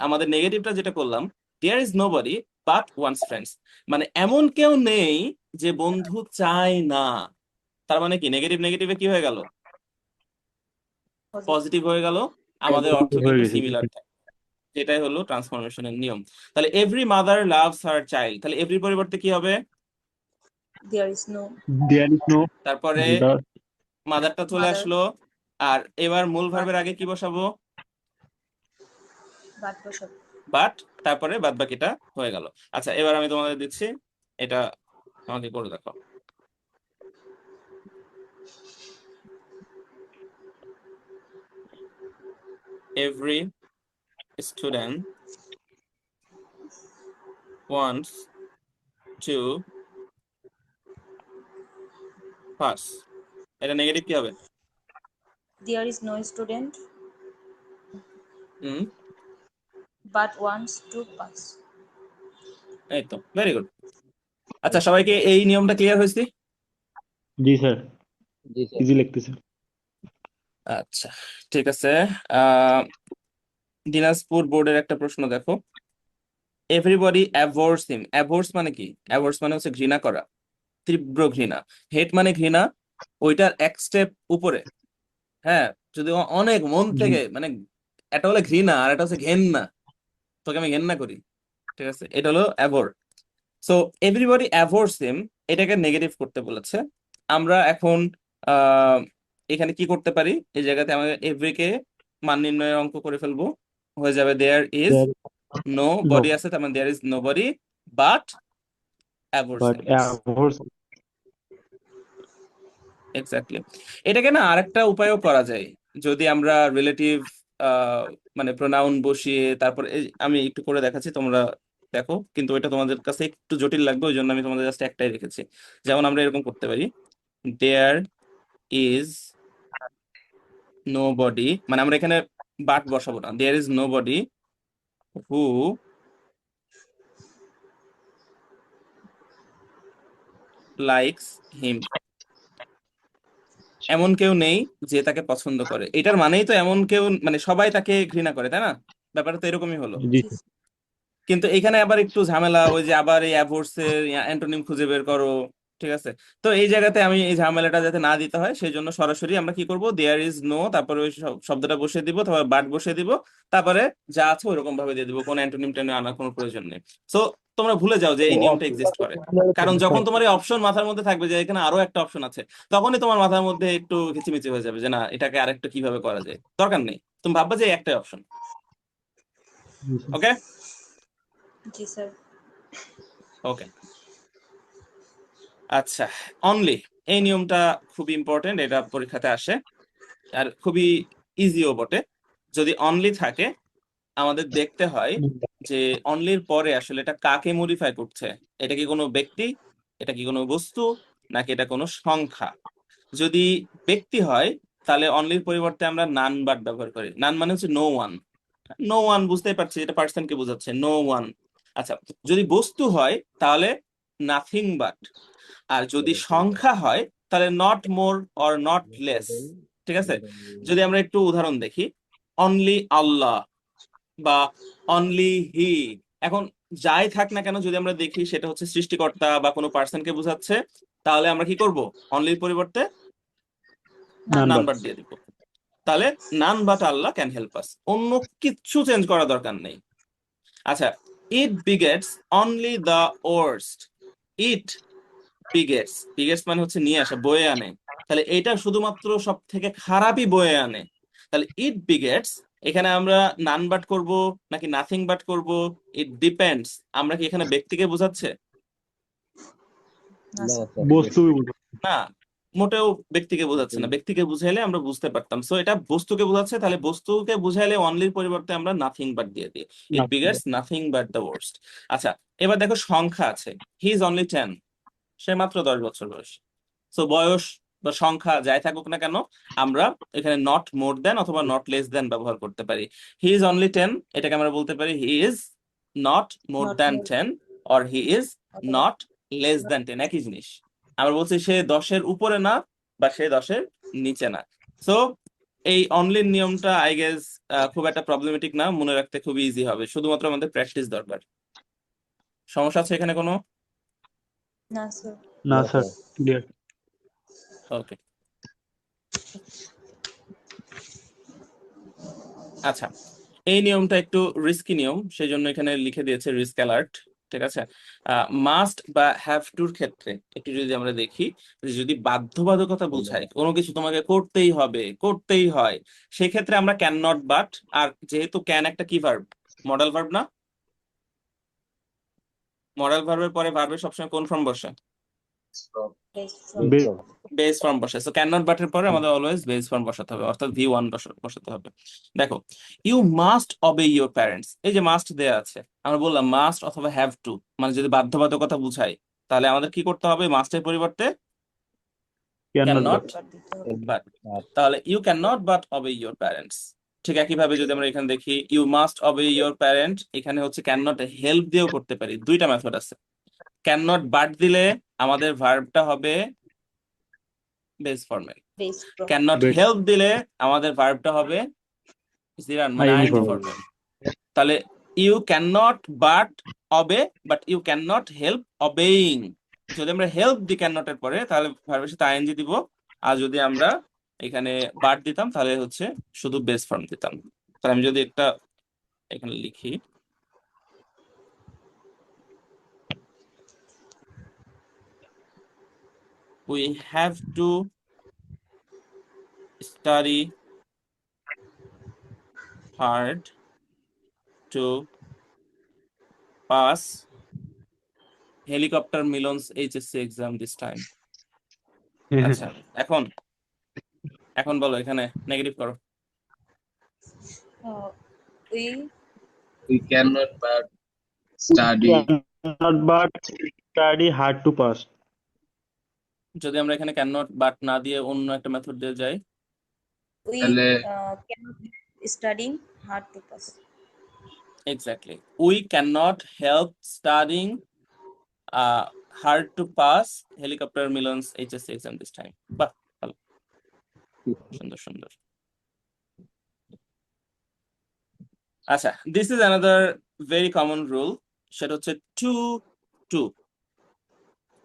আমাদের নেগেটিভটা যেটা করলাম, there is no body but wants friends, মানে এমন কেউ নেই যে বন্ধু চায় না। তার মানে কি নেগেটিভ নেগেটিভে কি হয়ে গেল? পজিটিভ হয়ে গেল, আমাদের অর্থ হয়ে কিন্তু গেছে। সিমিলার থাকে। এটাই হলো ট্রান্সফরমেশনের নিয়ম। তাহলে every mother loves her child, তাহলে এভরি পরিবর্তে কি হবে? There is no. There is no, তারপরে মাদারটা চলে Mother. আসলো, আর এবার মূল ভার্বের আগে কি বসাবো? বাট বসাব। বাট, তারপরে বাদ বাকিটা হয়ে গেল। আচ্ছা, এবার আমি তোমাদের দিচ্ছি, এটা আমাকে করে দেখো। Every student wants to pass, এটা নেগেটিভ কি হবে? There is no student hmm, but wants to pass. এই তো, ভেরি গুড। আচ্ছা, সবাইকে এই নিয়মটা ক্লিয়ার হয়েছে? জি স্যার, জি স্যার। ইজি লিখতেছে। আচ্ছা, ঠিক আছে। আহ দিনাজপুর বোর্ডের একটা প্রশ্ন দেখো, এভরিবডি অ্যাভোর্স হিম। অ্যাভোর্স মানে কি? অ্যাভোর্স মানে হচ্ছে ঘৃণা করা, তীব্র ঘৃণা। হেট মানে ঘৃণা, ওইটার এক স্টেপ উপরে। হ্যাঁ, যদি অনেক মন জি থেকে, মানে এটা হলো ঘৃণা আর এটা হচ্ছে ঘেন্না, তোকে আমি ঘেন্না করি, ঠিক আছে, এটা হলো অ্যাভোর। সো এভরিবডি অ্যাভোর্স হিম, এটাকে নেগেটিভ করতে বলেছে। আমরা এখন আহ এখানে কি করতে পারি? এই জায়গাতে আমাদের এভরিকে মান নির্ণয়ের অঙ্ক করে ফেলবো, হয়ে যাবে there is no no body আছে, তার মানে there is no body but অ্যাভোর্স বাট হিম। অ্যাভোর্স। এক্স্যাক্টলি। এটাকে না আরেকটা উপায়ও করা যায়, যদি আমরা রিলেটিভ মানে প্রোনাউন বসিয়ে তারপর আমি একটু করে দেখাচ্ছি, তোমরা দেখো, কিন্তু এটা তোমাদের কাছে একটু জটিল লাগবে, ওই জন্য আমি তোমাদের জাস্ট একটাই রেখেছি। যেমন আমরা এরকম করতে পারি, দেয়ার ইজ নো বডি, মানে আমরা এখানে বাট বসাবো না, there is no body who likes him, এমন কেউ নেই যে তাকে পছন্দ করে। এটার মানেই তো এমন কেউ, মানে সবাই তাকে ঘৃণা করে, তাই না? ব্যাপারটা তো এরকমই হলো। জি কিন্তু এখানে আবার একটু ঝামেলা, ওই যে আবার এই অ্যাভোর্সের অ্যান্টোনিম খুঁজে বের করো, ঠিক আছে? তো এই জায়গাতে আমি এই ঝামেলাটা যাতে না দিতে হয় সেই জন্য সরাসরি আমরা কি করব, দেয়ার ইজ নো, তারপরে ওই শব্দটা বসিয়ে দিব, তারপর বাট বসিয়ে দিব, তারপরে যা আছে ওইরকম ভাবে দিয়ে দিব, কোনো অ্যান্টোনিম টেনে আনার কোনো প্রয়োজন নেই। সো তোমরা ভুলে যাও যে এই নিয়মটা এক্সিস্ট করে, কারণ যখন তোমার এই অপশন মাথার মধ্যে থাকবে যে এখানে আরো একটা অপশন আছে, তখনই তোমার মাথার মধ্যে একটু কিচিমিচি হয়ে যাবে যে না, এটাকে আরেকটা কিভাবে করা যায়। দরকার নেই, তুমি ভাববা যে এই একটাই অপশন। ওকে জি স্যার। ওকে। আচ্ছা, অনলি, এই নিয়মটা খুবই ইম্পর্টেন্ট, এটা পরীক্ষাতে আসে আর খুবই ইজিও বটে। যদি অনলি থাকে, আমাদের দেখতে হয় যে অনলির পরে আসলে এটা কাকে মডিফাই করছে। এটা কি কোনো ব্যক্তি, এটা কি কোনো বস্তু, নাকি এটা কোনো সংখ্যা? যদি ব্যক্তি হয় তাহলে অনলির পরিবর্তে আমরা নান বাট ব্যবহার করি। নান মানে হচ্ছে নো ওয়ান, নো ওয়ান বুঝতেই পারছি, এটা পার্সনকে বোঝাচ্ছে, নো ওয়ান। আচ্ছা, যদি বস্তু হয় তাহলে নাথিং বাট, আর যদি সংখ্যা হয় তাহলে not more or not less, ঠিক আছে? যদি আমরা একটু উদাহরণ দেখি, অনলি আল্লাহ বা অনলি হি, এখন যাই থাক না কেন, যদি আমরা দেখি সেটা হচ্ছে সৃষ্টিকর্তা বা কোনো পার্সনকে বোঝাচ্ছে, তাহলে আমরা কি করব? অনলির পরিবর্তে নান নান বাট। বাট দিয়ে দিব। তাহলে none but Allah can help us, অন্য কিচ্ছু চেঞ্জ করা দরকার নেই। আচ্ছা, it begets only the worst, it begets, begets মানে হচ্ছে নিয়ে আসা, বয়ে আনে, তাহলে এটা শুধুমাত্র সব থেকে খারাপই বয়ে আনে। তাহলে ইট বিগেটস এখানে আমরা নান বাট করব নাকি নাথিং বাট করব, ইট ডিপেন্ডস। আমরা কি এখানে ব্যক্তিকে বোঝাচ্ছে? না না স্যার স্যার বস্তু না, মোটেও ব্যক্তিকে বোঝাচ্ছে না। ব্যক্তিকে বুঝাইলে আমরা বুঝতে পারতাম, সো এটা বস্তুকে বোঝাচ্ছে। তাহলে বস্তুকে বুঝাইলে অনলির পরিবর্তে আমরা নাথিং বাট দিয়ে দিই, it begets nothing but the worst. আচ্ছা, এবার দেখো সংখ্যা আছে, হি ইজ অনলি 10, সে মাত্র 10 বছর বয়স। সো বয়স বা সংখ্যা যাই থাকুক না কেন, আমরা এখানে নট মোর দেন অথবা নট লেস দেন ব্যবহার করতে পারি। হি ইজ অনলি 10, এটাকে আমরা বলতে পারি হি is not more not than more 10, or he is অথবা নট লেস দ্যান 10, একই জিনিস। আমরা বলছি সে 10-এর উপরে না বা সে 10-এর নিচে না। সো এই অনলির নিয়মটা আই গেস খুব একটা প্রবলেমেটিক না, মনে রাখতে খুব ইজি হবে, শুধুমাত্র আমাদের প্র্যাকটিস দরকার। সমস্যা আছে এখানে কোনো? না স্যার না না স্যার স্যার ক্লিয়ার। ওকে, আচ্ছা, এই নিয়মটা একটু রিস্কি নিয়ম, সেই জন্য এখানে লিখে দিয়েছে রিস্ক অ্যালার্ট। ঠিক আছে, মাস্ট বা হ্যাভ টুর ক্ষেত্রে একটু যদি আমরা দেখি, যে যদি বাধ্যবাধকতা বোঝায় কোনো কিছু তোমাকে করতেই হবে, করতেই হয়, সেক্ষেত্রে আমরা ক্যান নট বাট। আর যেহেতু ক্যান একটা কি ভার্ব, মডাল ভার্ব না? মডাল ভার্বের পরে ভার্বের সবসময় কোন ফর্ম বসে? বেস্ট ফ্রম বে- বেস ফর্ম বসে। সো ক্যান নট বাটের পরে আমাদের অলওয়েজ বেস ফর্ম বসাতে হবে, অর্থাৎ V1 বসাতে হবে। দেখো, you must obey your parents, এই যে মাস্ট দেয়া আছে, আমরা বললাম মাস্ট অথবা হ্যাভ টু, মানে যদি বাধ্যবাধকতা বুঝাই তাহলে আমাদের কি করতে হবে? মাস্টের পরিবর্তে can can not not but দিতে হবে বাট। তাহলে you can not but obey your parents. ঠিক একইভাবে যদি আমরা এখানে দেখি you must obey your parent, এখানে হচ্ছে ক্যান নট হেল্প দিয়েও করতে পারি, দুইটা মেথড আছে। ক্যান নট বাট দিলে আমাদের ভার্বটা হবে বেস ফর্মের, best from can not Best. Help দিলে আমাদের ভার্বটা হবে জিরান, মানে ING আইএনজি form. ফর্মের। তাহলে you can not but obey, but you can not help obeying. যদি আমরা হেল্প দিই ক্যান নটের পরে তাহলে ভার্বের সাথে আইএনজি দিব, আর যদি আমরা এখানে বাট দিতাম তাহলে হচ্ছে শুধু বেস ফর্ম দিতাম। তাহলে আমি যদি একটা এখানে লিখি, we have to study hard to pass helicopter Milon's HSC exam this time. আচ্ছা, এখন এখন বলো এখানে নেগেটিভ করো। We we cannot but study Cannot but study hard to pass. যদি আমরা এখানে ক্যান নট বাট না দিয়ে অন্য একটা মেথড দিয়ে যাই, উই তাহলে cannot studying hard to pass exactly, we can not help studying hard to pass helicopter Milon's HSC exam this time. বাহ, ভালো, সুন্দর সুন্দর। আচ্ছা, this is another very common rule, সেটা হচ্ছে টু টু,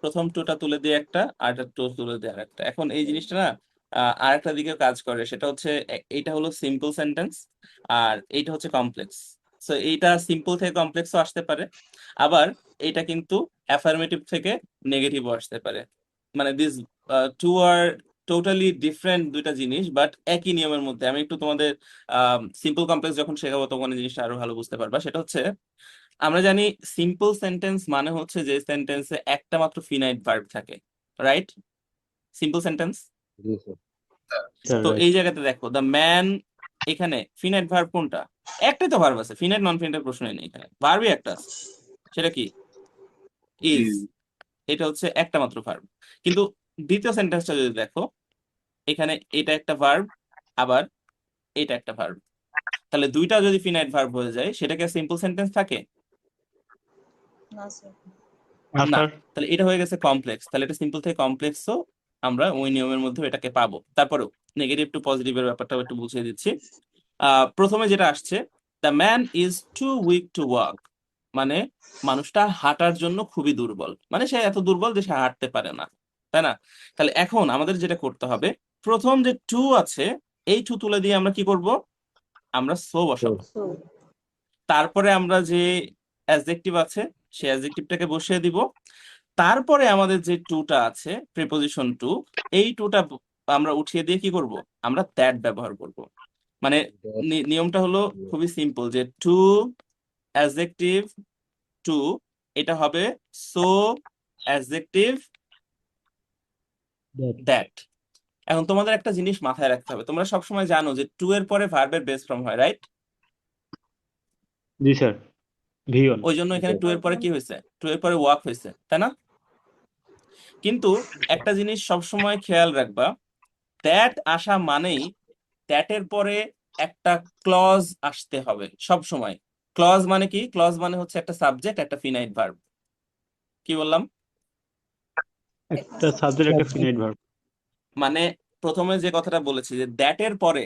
প্রথম টুটা তুলে দিয়ে একটা, আর একটা টু তুলে দিয়ে আরেকটা। এখন এই জিনিসটা না আরেকটা দিকেও কাজ করে, সেটা হচ্ছে এইটা হলো সিম্পল সেন্টেন্স আর এইটা হচ্ছে কমপ্লেক্স। সো এইটা সিম্পল থেকে কমপ্লেক্সও আসতে পারে, আবার এইটা কিন্তু অ্যাফার্মেটিভ থেকে নেগেটিভও আসতে পারে। মানে this two are totally different দুইটা জিনিস, বাট একই নিয়মের মধ্যে। আমি একটু তোমাদের সিম্পল কমপ্লেক্স যখন শেখাবো তখন এই জিনিসটা আরো ভালো বুঝতে পারবা। সেটা হচ্ছে, আমরা জানি সিম্পল সেন্টেন্স মানে হচ্ছে যে সেন্টেন্সে একটা মাত্র ফিনাইট ভার্ব থাকে, রাইট? Simple sentence. জি স্যার Sir, তো right. এই জায়গাতে দেখো দ্য ম্যান, এখানে ফিনাইট ভার্ব কোনটা? একটাই তো ভার্ব আছে, ফিনাইট নন ফিনাইটের প্রশ্নই নেই, এখানে ভার্বই একটা আছে, সেটা কি? ইজ। is এটা হচ্ছে একটা মাত্র ভার্ব। কিন্তু দ্বিতীয় সেন্টেন্সটা যদি দেখো, এখানে এটা একটা ভার্ব, আবার এটা একটা ভার্ব, তাহলে দুইটা যদি ফিনাইট ভার্ব হয়ে যায় সেটাকে সিম্পল সেন্টেন্স থাকে না স্যার না। Sir, তাহলে এটা হয়ে গেছে কমপ্লেক্স, তাহলে এটা সিম্পল থেকে কমপ্লেক্সও আমরা ওই নিয়মের মধ্যে এটাকে পাবো। তারপরেও নেগেটিভ টু পজিটিভের ব্যাপারটা একটু বুঝিয়ে দিচ্ছি। প্রথমে যেটা আসছে, the man is too weak to walk, মানে মানুষটা হাঁটার জন্য খুবই দুর্বল, মানে সে এত দুর্বল যে সে হাঁটতে পারে না, তাই না? তাহলে এখন আমাদের যেটা করতে হবে, প্রথম যে টু আছে এই টু তুলে দিয়ে আমরা কি করব? আমরা সো বসাবো। সো তারপরে আমরা যে অ্যাডজেক্টিভ আছে সেই অ্যাডজেক্টিভটাকে বসিয়ে দিব। তারপরে আমাদের যে টুটা আছে প্রিপোজিশন টু, এই টুটা আমরা উঠিয়ে দিয়ে কি করব? আমরা দ্যাট ব্যবহার করব। মানে নিয়মটা হলো খুবই সিম্পল, যে টু অ্যাডজেক্টিভ টু, এটা হবে সো অ্যাডজেক্টিভ দ্যাট। এখন তোমাদের একটা জিনিস মাথায় রাখতে হবে, তোমরা সবসময় জানো যে টু এর পরে ভার্বের বেস ফর্ম হয়, রাইট? জি স্যার, ভিওন। ওই জন্য এখানে টু এর পরে কি হয়েছে, টু এর পরে ওয়াক হয়েছে, তাই না? কিন্তু একটা জিনিস সবসময় খেয়াল রাখবা, দ্যাট আসা মানেই দ্যাটের পরে একটা ক্লজ আসতে হবে সব সময়। ক্লজ মানে কি? ক্লজ মানে হচ্ছে একটা সাবজেক্ট, একটা ফিনাইট ভার্ব। কি বললাম? একটা সাবজেক্ট, একটা ফিনাইট ভার্ব। মানে প্রথমে যে কথাটা বলেছি যে দ্যাটের পরে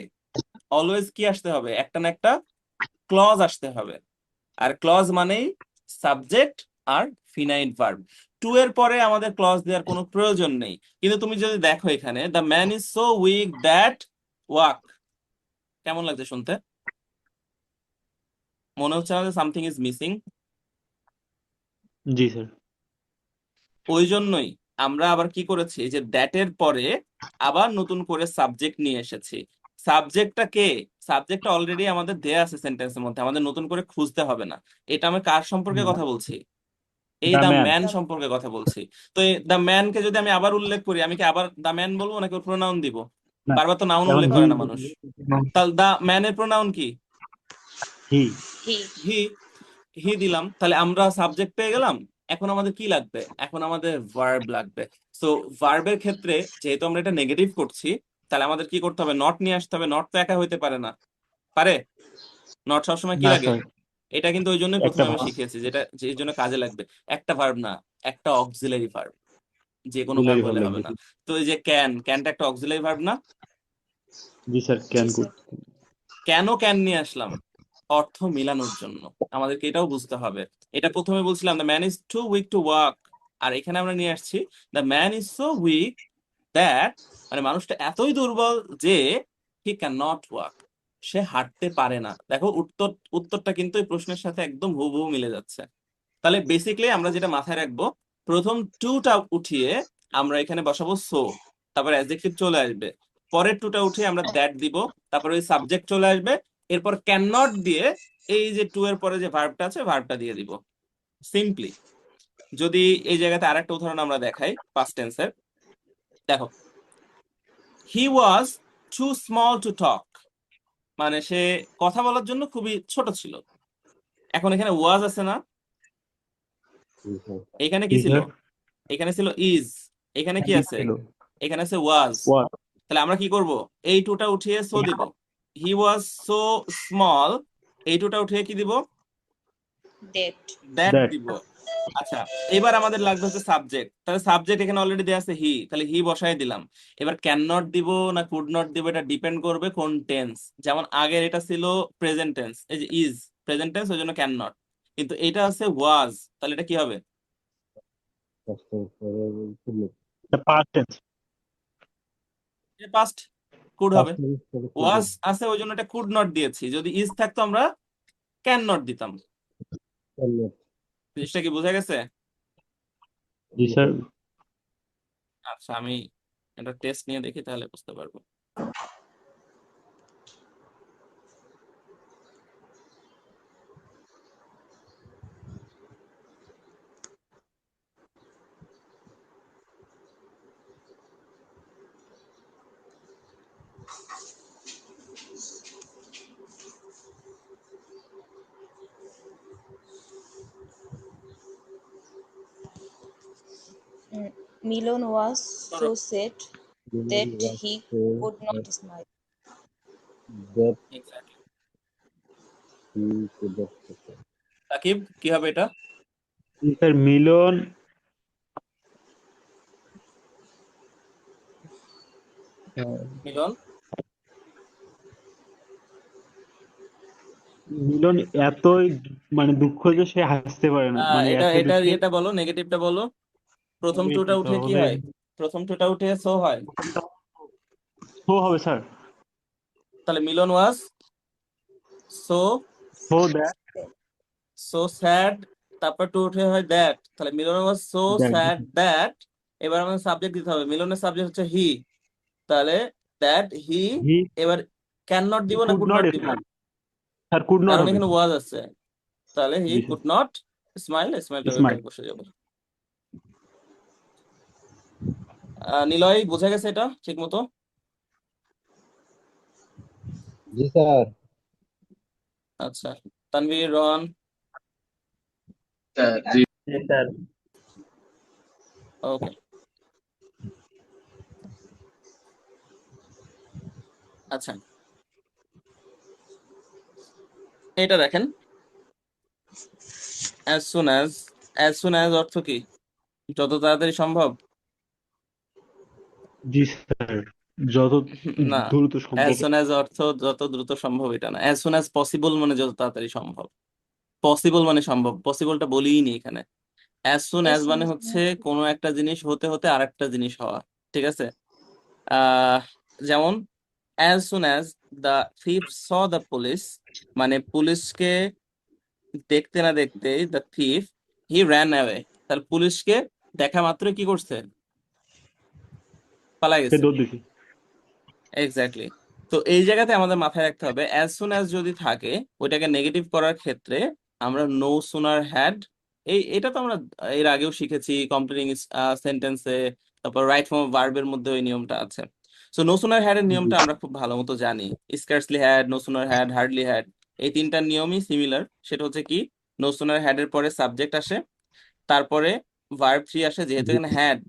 অলওয়েজ কি আসতে হবে, একটা না একটা ক্লজ আসতে হবে। আর ক্লজ মানেই সাবজেক্ট আর ফিনাইট ভার্ব। টু এর পরে আমাদের ক্লজ দেওয়ার কোনো প্রয়োজন নেই। কিন্তু তুমি যদি দেখো এখানে, the man is so weak that walk, কেমন লাগছে শুনতে? মনে হচ্ছে না যে something is missing? G sir. ওই জন্যই আমরা আবার কি করেছি, যে দ্যাটের পরে আবার নতুন করে সাবজেক্ট নিয়ে এসেছি। সাবজেক্টটা কে? সাবজেক্টটা অলরেডি আমাদের দেয়া আছে সেন্টেন্সের মধ্যে, আমাদের নতুন করে খুঁজতে হবে না। এটা আমি কার সম্পর্কে কথা বলছি? এই দ্য দ্য ম্যান। ম্যান সম্পর্কে কথা বলছি। তো এই দ্য ম্যানকে যদি আমি আবার উল্লেখ করি, আমি কি আবার দ্য ম্যান বলবো নাকি প্রোনাউন দিব? না, বারবার তো নাউন এখন উল্লেখ হি। করে না মানুষ। তাহলে দ্য ম্যানের প্রোনাউন কি? হি। হি। হি। হি দিলাম, তাহলে আমরা সাবজেক্ট পেয়ে গেলাম। এখন আমাদের কি লাগবে? এখন আমাদের ভার্ব লাগবে। সো ভার্বের ক্ষেত্রে যেহেতু আমরা এটা নেগেটিভ করছি, তাহলে আমাদের কি করতে হবে? নট নিয়ে আসতে হবে। নট তো একা হইতে পারে না, পারে? নট সবসময় কি না লাগে? স্যার, এটা কিন্তু ওই জন্যই একটা প্রথমে আমি ভার্ব, শিখিয়েছি, যেটা যে জন্য কাজে লাগবে। একটা ভার্ব না, একটা অক্সিলারি ভার্ব। যে কোনো ভার্ব অক্সিলারি ভার্ব হলে হবে লাগবে। না। তো এই যে ক্যানটা একটা অক্সিলারি ভার্ব না? জি স্যার, জি ক্যান স্যার। কুড। কেন ক্যান নিয়ে আসলাম? অর্থ মিলানোর জন্য। আমাদেরকে এটাও বুঝতে হবে। এটা প্রথমে বলছিলাম the man is too weak to walk, আর এখানে আমরা নিয়ে আসছি the man is so weak that, মানে মানুষটা এতই দুর্বল যে হি ক্যান নট ওয়াক, সে হাঁটতে পারে না। দেখো উত্তরটা কিন্তু এই প্রশ্নের সাথে একদম হুবহু মিলে যাচ্ছে। তাহলে বেসিক্যালি আমরা যেটা মাথায় রাখবো, প্রথম টুটা উঠিয়ে আমরা এখানে বসাবো সো, তারপর অ্যাডজেক্টিভ চলে আসবে। পরের টুটা উঠিয়ে আমরা দ্যাট দিব, তারপর ওই সাবজেক্ট চলে আসবে। এরপর ক্যান নট দিয়ে এই যে টু এর পরে যে ভার্বটা আছে ভার্বটা দিয়ে দিব, সিম্পলি। যদি এই জায়গাতে আরেকটা উদাহরণ আমরা দেখাই পাস্ট টেন্সের, দেখো, হি ওয়াজ টু স্মল টু টক, মানে সে কথা বলার জন্য খুবই ছোট ছিল। এখন এখানে ওয়াজ আছে না? এখানে কি জি ছিল? স্যার। এখানে ছিল ইজ। এখানে কি আছে? ছিল এখানে আছে ওয়াজ। ওয়াজ। তাহলে আমরা কি করব? এই টুটা উঠিয়ে সো দিব। হি ওয়াজ সো স্মল, এই টুটা উঠিয়ে কি দিব? ডেট। That that. দিব। আচ্ছা, এবার আমাদের লাগবে হচ্ছে সাবজেক্ট। তাহলে সাবজেক্ট এখানে অলরেডি দেয়া আছে হি, তাহলে হি বসায় দিলাম। এবার ক্যান নট দিব না কুড নট দিব, এটা ডিপেন্ড করবে কোন টেন্স। যেমন আগের এটা ছিল প্রেজেন্ট টেন্স, এই যে ইজ প্রেজেন্ট টেন্স, ওই জন্য ক্যান নট। কিন্তু এটা আছে ওয়াজ, তাহলে এটা কি হবে? Past tense. পাস্ট, কুড হবে। ওয়াজ আছে ওই জন্য এটা কুড নট দিয়েছি, যদি ইজ থাকতো আমরা ক্যান নট দিতাম। জিনিসটা কি বোঝা গেছে? জি স্যার। আচ্ছা, আমি একটা টেস্ট নিয়ে দেখি, তাহলে বুঝতে পারবো। Milon was ধরো, so sad that he could not smile. exactly. Shakib, কি হবে এটা? জি স্যার, মিলন। মিলন মিলন এতই মানে দুঃখ যে সে হাসতে পারে না, মানে এটা এত এটা দুঃখে। এটা বলো, নেগেটিভটা বলো। প্রথম টুটা উঠে কি তাহলে হয়? প্রথম টুটা উঠে সো হয়। সো হবে স্যার। তাহলে Milan was so so that. So sad, তারপর টু উঠে হয় দ্যাট, তাহলে Milan was so sad that. এবার আমাদের সাবজেক্ট দিতে হবে, মিলনের সাবজেক্ট হচ্ছে হি, তাহলে দ্যাট হি। হি এবার ক্যান নট দিব না কুড কুড নট নট দিব? স্যার কুড নট কারণ হবে। এখানে ওয়াজ আছে, তাহলে হি জি স্যার। কুড নট স্মাইল, স্মাইলটা স্মাইল। বসে যাবে। নিলয়, বোঝা গেছে এটা ঠিক মতো? জি স্যার। আচ্ছা, তানভীর, রোহান? জি জি স্যার। ওকে, আচ্ছা, এটা দেখেন, as soon as, as soon as অর্থ কি? যত তাড়াতাড়ি সম্ভব? জি স্যার, যত না, দ্রুত অ্যাজ সম্ভব। সুন অ্যাজ অর্থ যত দ্রুত সম্ভব এটা না। অ্যাজ সুন অ্যাজ পসিবল মানে যত তাড়াতাড়ি সম্ভব। পসিবল মানে সম্ভব, পসিবলটা বলিই নি এখানে। As soon as as soon মানে as হচ্ছে কোনো একটা জিনিস হতে হতে আরেকটা জিনিস হওয়া, ঠিক আছে? আহ যেমন as soon as the thief saw the police, মানে পুলিশকে দেখতে না দেখতেই the thief he ran away, তার পুলিশকে দেখা মাত্র কি করছে? পালা সে গেছে। দৌড় দিছি। এক্স্যাক্টলি। তো এই জায়গাতে আমাদের মাথায় রাখতে হবে অ্যাজ সুন অ্যাজ যদি থাকে, ওইটাকে নেগেটিভ করার ক্ষেত্রে আমরা নো সুনার হ্যাড, এটা তো আমরা এর আগেও শিখেছি কমপ্লিটিং সেন্টেন্সে, তারপর রাইট ফর্ম অফ ভার্বের মধ্যে ওই নিয়মটা আছে। সো নো সুনার হ্যাড এর নিয়মটা আমরা খুব ভালো মতো জানি। Scarcely had, no sooner had, hardly had, এই তিনটা নিয়মই সিমিলার। সেটা হচ্ছে কি, নো সুনার হ্যাড এর পরে সাবজেক্ট আসে, তারপরে ভার্ব থ্রি আসে, যেহেতু এখানে হ্যাড,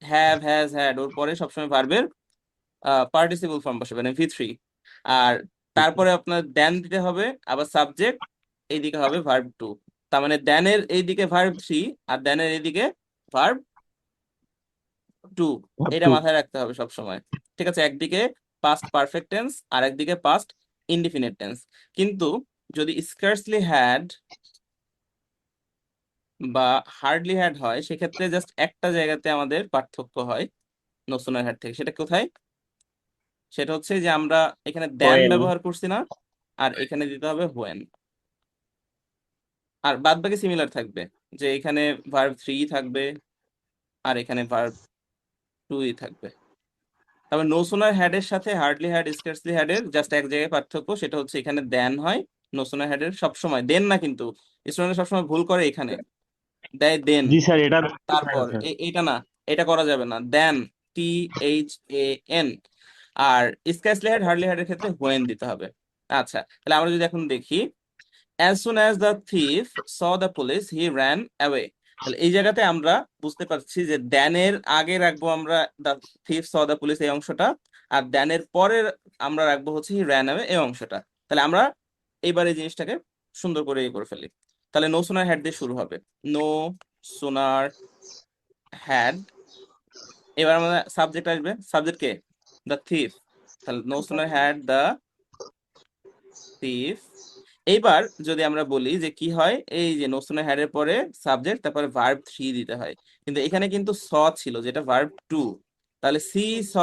হ্যাভ, হ্যাজ, হ্যাড, ওর পরে সবসময় ভার্বের পার্টিসিপল ফর্ম বসে, মানে ভি থ্রি। আর তারপরে আপনার দেন দিতে হবে, আবার সাবজেক্ট এইদিকে হবে ভার্ব টু। তার মানে দেনের এইদিকে ভার্ব থ্রি, আর দেনের এইদিকে ভার্ব টু। ভাব এটা টু। মাথায় রাখতে হবে সব সময়, ঠিক আছে? একদিকে পাস্ট পারফেক্ট টেন্স আর একদিকে পাস্ট ইনডিফিনিট টেন্স। কিন্তু যদি স্কার্সলি হ্যাড বা হার্ডলি হ্যাড হয়, সেক্ষেত্রে জাস্ট একটা জায়গাতে আমাদের পার্থক্য হয় নো সুনার হ্যাড থেকে। সেটা কোথায়? সেটা হচ্ছে যে আমরা এখানে দেন When ব্যবহার করছি না, আর এখানে দিতে হবে হোয়েন। আর বাদ বাকি সিমিলার থাকবে, যে এখানে ভার্ব থ্রি থাকবে আর এখানে ভার্ব টুই থাকবে। তবে নো সুনার হ্যাড এর সাথে হার্ডলি হ্যাড, স্কার্সলি হ্যাড এর জাস্ট এক জায়গায় পার্থক্য, সেটা হচ্ছে এখানে দেন হয়, নো সুনার হ্যাড এর সবসময় দেন না। কিন্তু স্টুডেন্ট সবসময় ভুল করে, এখানে দেয় দেন, জি স্যার, এটা তারপর স্যার। এটা না, এটা করা যাবে না, then, T H A N. আর স্কার্সলি হ্যাড, হার্ডলি হ্যাড এর ক্ষেত্রে হোয়েন দিতে হবে। আচ্ছা, তাহলে আমরা যদি এখন দেখি, as soon as the thief saw the police he ran away, তাহলে এই জায়গাতে আমরা বুঝতে পারছি যে দ্যানের আগে রাখবো আমরা the thief saw the police এই অংশটা, আর দ্যানের পরে আমরা রাখবো হচ্ছে he ran away এই অংশটা। তাহলে আমরা এইবার এই জিনিসটাকে সুন্দর করে করে ফেলি। তাহলে নো সোনার হ্যাড দিয়ে শুরু হবে, নো সোনার হ্যাড। এবার আমাদের সাবজেক্ট আসবে, সাবজেক্ট কে? The thief. তাহলে no sooner had the thief. এইবার যদি আমরা বলি যে কি হয়, এই যে নোসনের হ্যাড এর পরে সাবজেক্ট, তারপরে ভার্ব থ্রি দিতে হয়, কিন্তু এখানে কিন্তু স ছিল যেটা ভার্ব টু। তাহলে সি স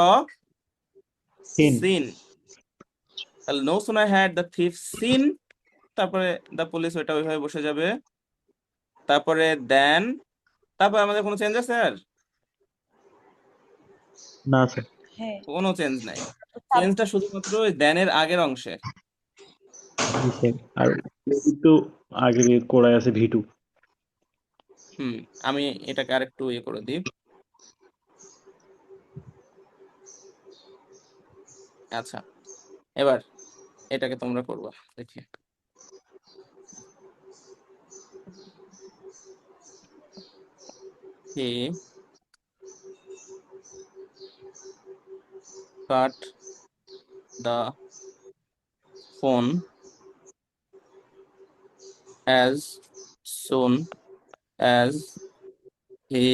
সিন। সিন। তাহলে no sooner had the thief seen, তারপরে দ্য পুলিশ, ওইটা ওইভাবে বসে যাবে। তারপরে দেন, তারপর আমাদের কোনো চেঞ্জ আছে আর? না স্যার। হ্যাঁ কোনো চেঞ্জ নাই। চেঞ্জটা শুধুমাত্র ওই দেনের আগের অংশে। জি স্যার। আর একটু আগে করাই আছে ভি টু। আমি এটাকে আরেকটু ইয়ে করে দিই। আচ্ছা, এবার এটাকে তোমরা করবা, দেখি। He cut the phone as soon as he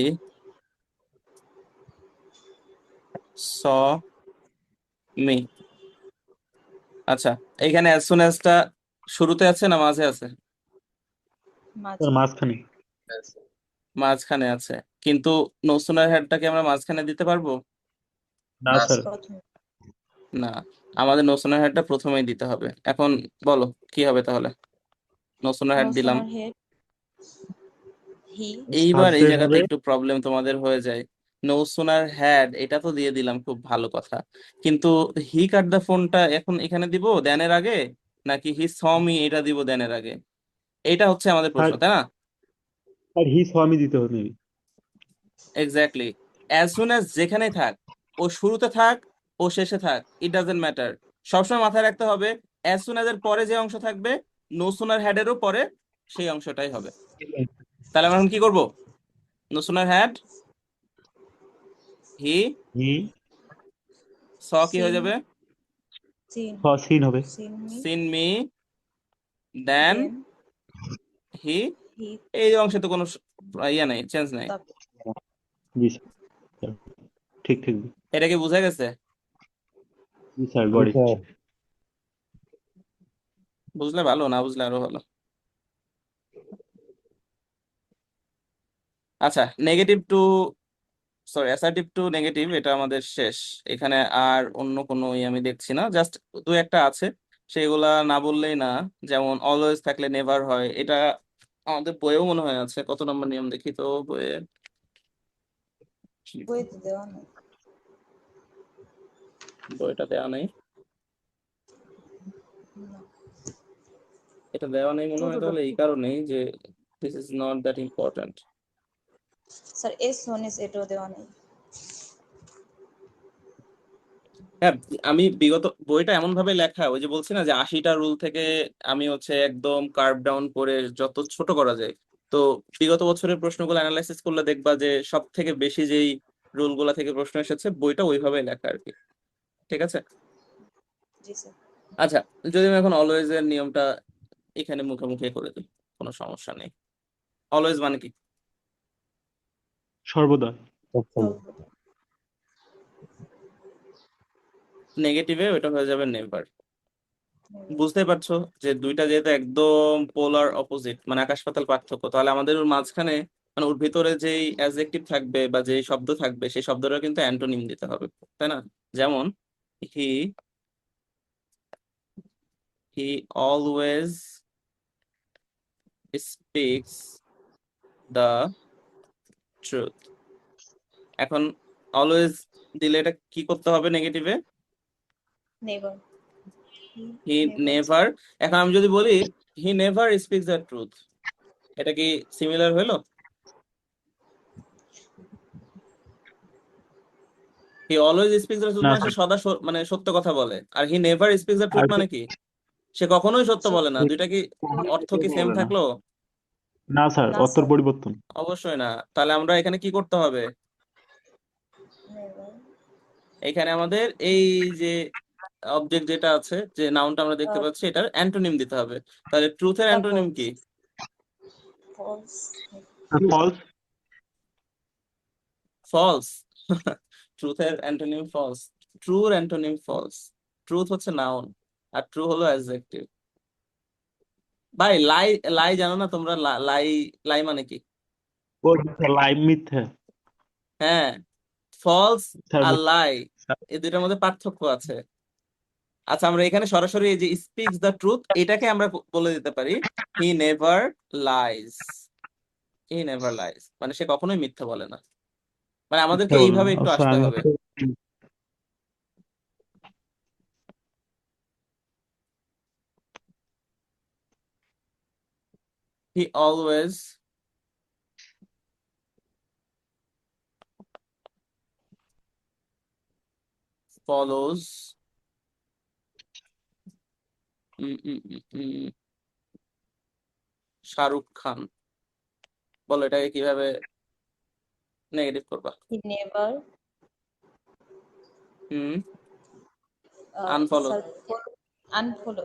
saw me. আচ্ছা, এখানে as soon as টা শুরুতে আছে না মাঝে আছে? মাঝে স্যার মাঝখানে। মাঝখানে আছে। কিন্তু নো সুনার হ্যাডটাকে আমরা মাঝখানে দিতে পারবো না না স্যার। প্রথমে না? আমাদের নো সুনার হ্যাডটা প্রথমেই দিতে হবে। এখন বলো কি হবে তাহলে? নো সুনার নো হ্যাড দিলাম, সোনার হেড হি এইবার এই সাবজেক্ট জায়গাতে হবে। একটু প্রবলেম তোমাদের হয়ে যায়। নো সুনার হ্যাড, এটা তো দিয়ে দিলাম, খুব ভালো কথা। কিন্তু হি কাট দ্য ফোনটা এখন এখানে দিব দেনের আগে, নাকি হি স মি এটা দিব দেনের আগে? এইটা হচ্ছে আমাদের স্যার প্রশ্ন, তাই না? স্যার হি স্বামী দিতে হবে maybe। Exactly. As soon as যেখানেই থাক, ও শুরুতে থাক, ও শেষে থাক, ইট ডাজেন্ট ম্যাটার। সবসময় মাথায় রাখতে হবে অ্যাজ সুন অ্যাজ এর পরে যে অংশ থাকবে, নো সুনার হ্যাড এরও পরে সেই অংশটাই হবে। তাহলে আমরা এখন কি করব? নো সুনার হ্যাড হি হি স কি হয়ে সিন যাবে? সিন সিন হবে। Seen me seen me then then he. He এই অংশে তো কোনো ইয়ে নাই, চেঞ্জ নাই। তারপর জি স্যার, ঠিক ঠিক। এটা কি বোঝা গেছে? জি স্যার, জি গট ইট। স্যার। বুঝলে ভালো, না বুঝলে আরো ভালো। আচ্ছা, negative to sorry assertive to negative এটা আমাদের শেষ। এখানে আর অন্য কোনো আমি দেখছি না, জাস্ট দু একটা আছে, সেগুলা না বললেই না। যেমন অলওয়েজ থাকলে নেভার হয়, এটা আমাদের বইয়েও মনে হয় আছে। কত নম্বর নিয়ম দেখি তো বইয়ে। বইতে দেওয়া নেই। বইটা দেওয়া নেই, না, এটা দেওয়া নেই মনে হয়, টুটুটা তাহলে এই কারণেই যে this is not that important. Sir S one S এটাও দেওয়া নেই। হ্যাঁ, আমি বিগত বইটা এমন ভাবে লেখা, ওই যে বলছি না যে 80টা রুল থেকে আমি হচ্ছে একদম কার্ভ ডাউন করে যত ছোট করা যায়। তো বিগত বছরের প্রশ্নগুলো অ্যানালাইসিস করলে দেখবা যে সব থেকে বেশি যেই রুলগুলা থেকে প্রশ্ন এসেছে, বইটা ওইভাবে লেখা আর কি। ঠিক আছে। জি স্যার। আচ্ছা, যদি আমি এখন অলওয়েজ এর নিয়মটা এখানে মুখে মুখে করে দিই, কোনো সমস্যা নেই। অলওয়েজ মানে কি? সর্বদা। সবসময়। সর্বদা। নেগেটিভে ওইটা হয়ে যাবে নেভার। নেভার। বুঝতে পারছো যে দুইটা যেহেতু একদম পোলার অপোজিট, মানে আকাশ পাতাল পার্থক্য, তাহলে আমাদের ওর মাঝখানে মানে ওর ভিতরে যেই অ্যাডজেক্টিভ থাকবে বা যেই শব্দ থাকবে সেই শব্দটা কিন্তু অ্যান্টোনিম দিতে হবে, তাই না? যেমন he he always speaks the truth. এখন অলওয়েজ দিলে এটা কি করতে হবে নেগেটিভে? নেভার। He never never. এখন আমি যদি বলি he never speaks the truth, এটা কি সিমিলার হলো? He always speaks the truth না মানে সে স্যার, সদা মানে সত্য কথা বলে, আর he never speaks the truth আর মানে কি? সে কখনোই সত্য বলে না। সত্য। দুইটা কি অর্থ কি সেম বলবে না। থাকলো? না স্যার, না অর্থের স্যার। পরিবর্তন। অবশ্যই না। তাহলে আমরা এখানে কি করতে হবে? নেভার এখানে আমাদের এই যে অবজেক্ট যেটা আছে, যে নাউনটা আমরা দেখতে পাচ্ছি, এটার অ্যান্টোনিম দিতে হবে। তাহলে ট্রুথের দ্য অ্যান্টোনিম কি? ফলস। ফলস। ফলস। ট্রুথের অ্যান্টোনিম ফলস। ট্রুর অ্যান্টোনিম ফলস। ট্রুথ হচ্ছে নাউন আর ট্রু হলো অ্যাডজেক্টিভ। ভাই লাই, লাই জানো না তোমরা? লাই, লাই মানে কি? ও লাই, মিথ্যা। হ্যাঁ, ফলস স্যার আর মিথ্যা। লাই, এই দুইটার মধ্যে পার্থক্য আছে। আচ্ছা, আমরা এখানে সরাসরি এই যে স্পিক্স দ্য ট্রুথ এটাকে আমরা বলে দিতে পারি he never lies. He never lies মানে সে কখনোই মিথ্যা বলে না। মানে আমাদেরকে মিথ্যা বলবো এইভাবে না। একটু স্যার আসতে আমি হবে। He always follows Shahrukh Khan. বলো এটাকে কিভাবে নেগেটিভ করবা? He never hmm, unfollow. Sir unfollow.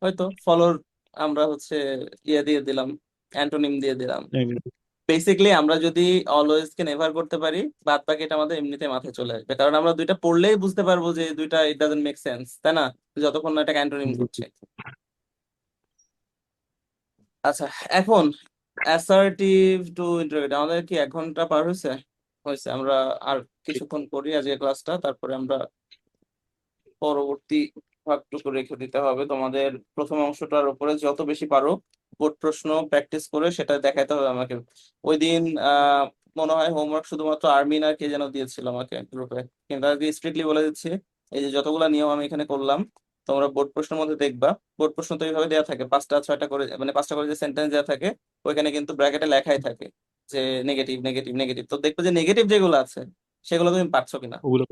হয়তো ফলোর আমরা হচ্ছে ইয়ে দিয়ে দিলাম, অ্যান্টোনিম দিয়ে দিলাম। বেসিক্যালি আমরা যদি অলওয়েজ কে নেভার করতে পারি, বাদ বাকি এটা আমাদের এমনিতে মাথায় চলে আসবে, কারণ আমরা দুইটা পড়লেই বুঝতে পারবো যে দুইটা ইট ডাজন্ট মেক সেন্স, তাই না? যতক্ষণ না এটাকে অ্যান্টোনিম করছে। আচ্ছা, এখন অ্যাসার্টিভ টু ইন্টারোগেটিভ আমাদের কি 1 ঘন্টা পার হয়েছে? হয়েছে। আমরা আর কিছুক্ষণ করি আজকে ক্লাসটা, তারপরে আমরা পরবর্তী ভাগটুকু রেখে দিতে হবে। তোমাদের প্রথম অংশটার উপরে যত বেশি পারো বোর্ড প্রশ্ন প্র্যাকটিস করে সেটা দেখাতে হবে আমাকে। ওই দিন মনে হয় হোমওয়ার্ক শুধুমাত্র আর্মিন আর কে যেন দিয়েছিল আমাকে গ্রুপে, কিন্তু আজকে স্ট্রিক্টলি বলে দিচ্ছি, এই যে যতগুলা নিয়ম আমি এখানে করলাম তোমরা বোর্ড প্রশ্নের মধ্যে দেখবা। বোর্ড প্রশ্ন তো এইভাবে দেওয়া থাকে, 5টা 6টা করে, মানে 5টা করে যে সেন্টেন্স দেওয়া থাকে ওইখানে কিন্তু ব্র্যাকেটে লেখাই থাকে যে নেগেটিভ নেগেটিভ নেগেটিভ। তো দেখবে যে নেগেটিভ যেগুলো আছে সেগুলো তুমি পারছো কিনা। ওগুলো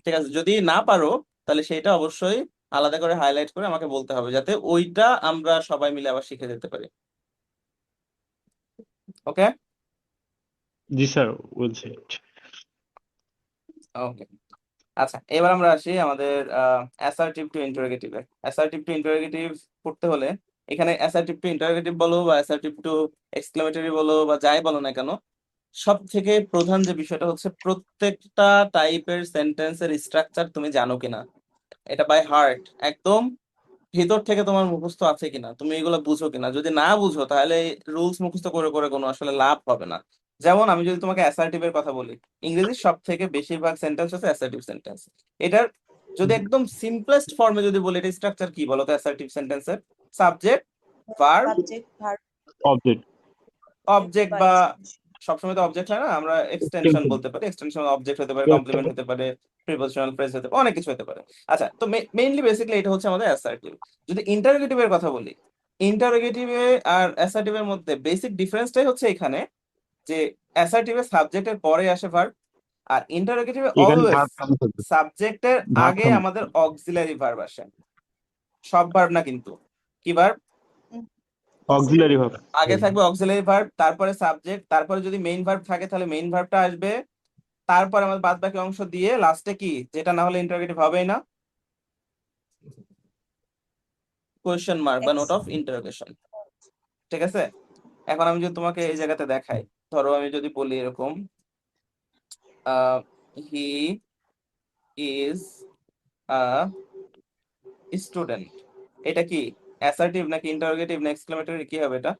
ঠিক আছে, যদি না পারো তাহলে সেটা অবশ্যই আলাদা করে হাইলাইট করে আমাকে বলতে হবে, যাতে ওইটা আমরা সবাই মিলে আবার শিখে যেতে পারি। ওকে জি স্যার বলছি। ওকে। আচ্ছা, এবার আমরা আসি আমাদের অ্যাসার্টিভ টু ইন্টারোগেটিভে। অ্যাসার্টিভ টু ইন্টারোগেটিভ করতে হলে এখানে অ্যাসার্টিভ টু ইন্টারোগেটিভ বলো বা অ্যাসার্টিভ টু এক্সক্লেমেটরি বলো বা যাই বলো না কেন, সব থেকে প্রধান যে বিষয়টা হচ্ছে প্রত্যেকটা টাইপের সেন্টেন্সের স্ট্রাকচার তুমি জানো কিনা, এটা বাই হার্ট একদম ভিতর থেকে তোমার মুখস্থ আছে কিনা, তুমি এগুলো বুঝো কিনা। যদি না বুঝো তাহলে রুলস মুখস্থ করে করে কোনো আসলে লাভ হবে না। যেমন আমি যদি তোমাকে অ্যাসার্টিভ এর কথা বলি, ইংরেজির সব থেকে বেশিরভাগ সেন্টেন্স হচ্ছে অ্যাসার্টিভ সেন্টেন্স। এটার যদি একদম সিম্পলেস্ট ফর্মে যদি বলি, এটা স্ট্রাকচার কি বলো তো অ্যাসার্টিভ সেন্টেন্সের? Subject, verb, subject, verb, object, object, বা বা extension। সবসময় তো অবজেক্ট হয় না, আমরা এক্সটেনশন বলতে পারি। এক্সটেনশন অবজেক্ট হতে পারে, কমপ্লিমেন্ট হতে পারে, প্রিপোজিশনাল ফ্রেজ হতে পারে, অনেক কিছু হতে পারে। আচ্ছা, তো মেইনলি বেসিক্যালি এটা হচ্ছে আমাদের অ্যাসার্টিভ। যদি ইন্টারোগেটিভ এর কথা বলি, ইন্টারোগেটিভ আর অ্যাসার্টিভ এর মধ্যে বেসিক ডিফারেন্সটাই হচ্ছে এখানে যে অ্যাসার্টিভে সাবজেক্টের পরে আসে ভার্ব, আর ইন্টারোগেটিভে এখানে অলওয়েজ ভার্ব সামনে থাকবে, সাবজেক্টের ভার্ব আগে সামনে। আমাদের অক্সিলারি ভার্ব আসে। সব ভার্ব না কিন্তু, কি ভার্ব? Auxiliary verb. আগে থাকবে অক্সিলারি ভার্ব, তারপরে সাবজেক্ট, তারপরে যদি মেইন ভার্ব থাকে তাহলে মেইন ভার্বটা আসবে, তারপর আমাদের বাদ বাকি অংশ দিয়ে লাস্টে কি, যেটা না হলে ইন্টারোগেটিভ হবেই না, কোয়েশ্চেন মার্ক বা নোট অফ ইন্টারোগেশন। ঠিক আছে, এখন আমি যদি তোমাকে এই জায়গাতে দেখাই, ধরো আমি যদি বলি এরকম, হি ইজ আ স্টুডেন্ট, এটা কি অ্যাসার্টিভ নাকি ইন্টারোগেটিভ না এক্সক্লেমেটরি, কি হবে এটা?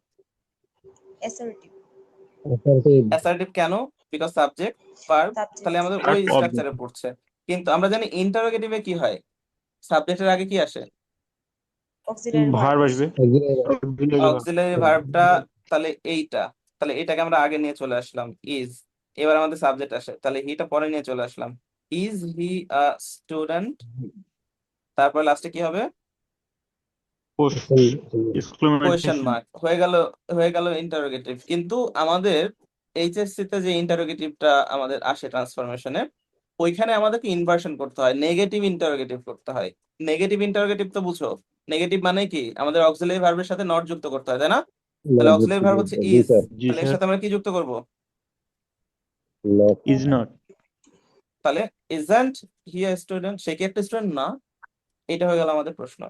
assertive, অ্যাসার্টিভ কেন? বিকজ সাবজেক্ট ভার্ব, subject, তাহলে আমাদের ওই Object. স্ট্রাকচারে পড়ছে। কিন্তু আমরা জানি ইন্টারোগেটিভে কি হয়, সাবজেক্টের আগে কি আসে? auxiliary verb ভার্ব আসে। আসবে, auxiliary verb। অক্সিলারি ভার্বটা, তাহলে এইটা, তাহলে এটাকে আমরা আগে নিয়ে চলে আসলাম ইজ, এবার আমাদের সাবজেক্ট আসে, তাহলে হিটা পরে নিয়ে চলে আসলাম, ইজ হি আ স্টুডেন্ট, তারপর লাস্টে কি হবে? Question exclamation. মার্ক। হয়ে গেল ইন্টারোগেটিভ। কিন্তু আমাদের এইচএসসি তে যে ইন্টারোগেটিভটা আমাদের আসে ট্রান্সফরমেশনে, ওইখানে আমাদেরকে ইনভার্সন করতে হয়, নেগেটিভ ইন্টারোগেটিভ করতে হয়। নেগেটিভ ইন্টারোগেটিভ তো বুঝো, নেগেটিভ মানে কি, আমাদের অক্সিলারি ভার্বের সাথে নট যুক্ত করতে হয়, তাই না? তাহলে অক্সিলারি ভার্ব হচ্ছে ইজ, জি তাহলে এর স্যার। সাথে আমরা কি যুক্ত করব? Is not. তাহলে ইজন্ট হি আ স্টুডেন্ট, সে কি একটা স্টুডেন্ট না? এটা হয়ে গেল আমাদের প্রশ্ন।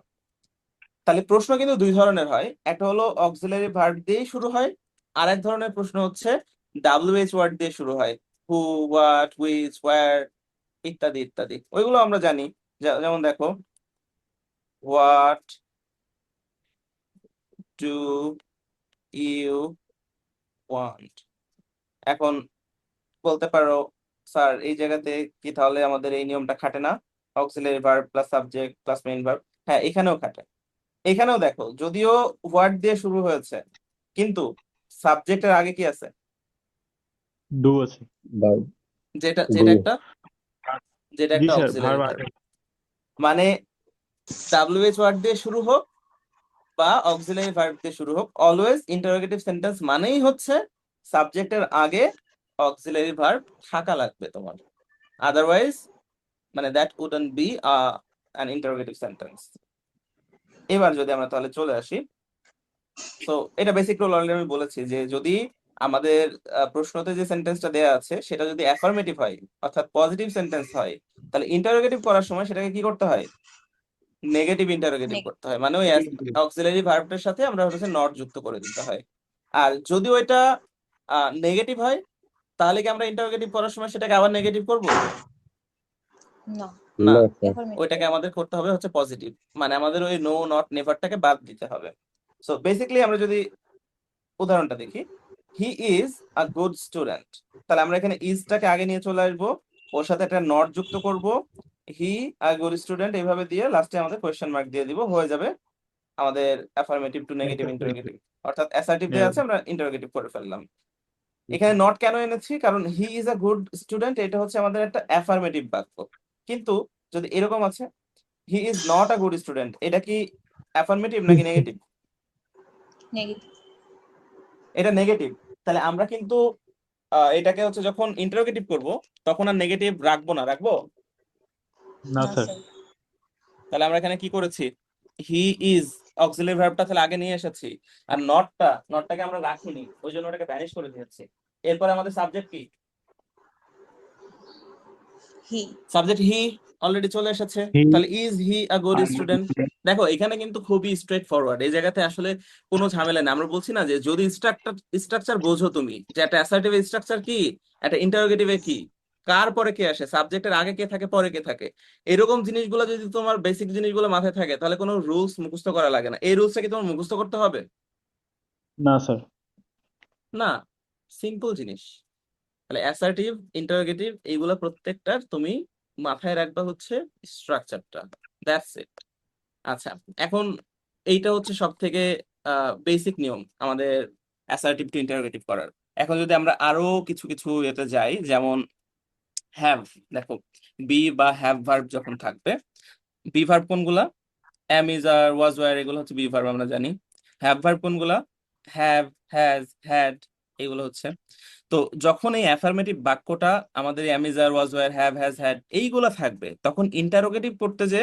তাহলে প্রশ্ন কিন্তু দুই ধরনের হয়, একটা হলো অক্সিলারি ভার্ব দিয়ে শুরু হয়, আর এক ধরনের প্রশ্ন হচ্ছে WH ওয়ার্ড দিয়ে শুরু হয়, হু, হোয়াট, হুইচ, ওয়্যার ইত্যাদি ইত্যাদি। ওইগুলো আমরা জানি, যেমন দেখো, হোয়াট ডু ইউ ওয়ান্ট। এখন বলতে পারো স্যার এই জায়গাতে কি তাহলে আমাদের এই নিয়মটা খাটে না, auxiliary verb plus subject plus main verb? হ্যাঁ, এখানেও খাটে। এখানেও দেখো, যদিও ওয়ার্ড দিয়ে শুরু হয়েছে কিন্তু সাবজেক্টের আগে কি আছে? ডু আছে। যেটা ডু। যেটা জি একটা স্যার, অক্সিলারি ভার্ব ভার্ব। মানে WH ওয়ার্ড দিয়ে শুরু হোক বা অক্সিলারি ভার্ব দিয়ে শুরু হোক, অলওয়েজ ইন্টারোগেটিভ সেন্টেন্স মানেই হচ্ছে সাবজেক্টের আগে অক্সিলারি ভার্ব থাকা লাগবে তোমার, আদারওয়াইজ মানে that wouldn't be an interrogative sentence. এবার যদি আমরা তাহলে চলে আসি, তো এটা বেসিক রুল অলরেডি আমি বলেছি যে যদি আমাদের প্রশ্নতে যে সেন্টেন্সটা দেয়া আছে সেটা যদি অ্যাফার্মেটিভ হয়, অর্থাৎ পজিটিভ সেন্টেন্স হয়, তাহলে ইন্টারোগেটিভ করার সময় সেটাকে কি করতে হয়? নেগেটিভ ইন্টারোগেটিভ করতে হয়, মানে ওই অক্সিলারি ভার্বটার সাথে আমরা হচ্ছে নট যুক্ত করে দিতে হয়। আর যদি ওইটা নেগেটিভ হয়, তাহলে কি আমরা ইন্টারোগেটিভ করার সময় সেটাকে আবার নেগেটিভ করব? না, না, affirmative। ওইটাকে আমাদের করতে হবে হচ্ছে পজিটিভ, মানে আমাদের ওই নো, নট, নেভারটাকে বাদ দিতে হবে। সো বেসিক্যালি আমরা যদি উদাহরণটা দেখি, he is a good student, তাহলে আমরা এখানে ইজটাকে আগে নিয়ে চলে আসবো, ওর সাথে একটা নট যুক্ত করব, হি আ গুড স্টুডেন্ট এইভাবে দিয়ে লাস্টে আমাদের কোয়েশ্চেন মার্ক দিয়ে দিব, হয়ে যাবে আমাদের অ্যাফার্মেটিভ টু নেগেটিভ ইন্টারোগেটিভ। অর্থাৎ অ্যাসার্টিভ দেওয়া আছে, আমরা ইন্টারোগেটিভ করে ফেললাম। এখানে নট কেন এনেছি, কারণ he is a good student, এটা হচ্ছে আমাদের একটা অ্যাফার্মেটিভ বাক্য। কিন্তু যদি এরকম আছে হি is not a good student, এটা কি অ্যাফার্মেটিভ নাকি নেগেটিভ? নেগেটিভ। এটা নেগেটিভ। তাহলে আমরা কিন্তু এটাকে হচ্ছে যখন ইন্টারোগেটিভ করব তখন আর নেগেটিভ রাখবো না, রাখবো। না না স্যার। স্যার। তাহলে আমরা এখানে কি করেছি, হি ইজ অক্সিলারি ভার্বটা তাহলে আগে নিয়ে এসেছি, আর নটটাকে আমরা রাখিনি, ওই জন্য ওটাকে ভ্যানিশ করে দিয়েছি। এরপরে আমাদের সাবজেক্ট কি, হি। সাবজেক্ট হি অলরেডি চলে এসেছে। হি তাহলে ইজ হি আ গুড আর স্টুডেন্ট। দেখো এখানে কিন্তু খুবই স্ট্রেট ফরওয়ার্ড, এই জায়গাতে আসলে কোনো ঝামেলা নেই। আমরা বলছি না যে যদি স্ট্রাকচার বোঝো তুমি, যে একটা অ্যাসার্টিভ স্ট্রাকচার কি, একটা ইন্টারোগেটিভে কি, কার পরে কে আসে, সাবজেক্টের আগে কে থাকে পরে কে থাকে, এরকম জিনিসগুলো যদি তোমার বেসিক জিনিসগুলো মাথায় থাকে তাহলে কোনো রুলস মুখস্থ করা লাগে না। এই রুলসটা কি তোমার মুখস্থ করতে হবে? না স্যার। না, সিম্পল জিনিস। তাহলে অ্যাসার্টিভ, ইন্টারোগেটিভ এইগুলো প্রত্যেকটার তুমি মাথায় রাখবা হচ্ছে স্ট্রাকচারটা, দ্যাটস ইট। আচ্ছা, এখন এইটা হচ্ছে সব থেকে বেসিক নিয়ম আমাদের অ্যাসার্টিভ টু ইন্টারোগেটিভ করার। এখন যদি আমরা আরো কিছু কিছু এতে যাই, যেমন হ্যাভ, দেখো বি বা হ্যাভ ভার্ব যখন থাকবে, বি ভার্ব কোনগুলা, am, is, are, was, were, এগুলো হচ্ছে বি ভার্ব আমরা জানি। হ্যাভ ভার্ব কোনগুলা, হ্যাভ, হ্যাজ, হ্যাড, এগুলো হচ্ছে। তো যখন এই অ্যাফার্মেটিভ বাক্যটা আমাদের am, is, are, was, were, have, has, had এইগুলা থাকবে, তখন ইন্টারোগেটিভ করতে যে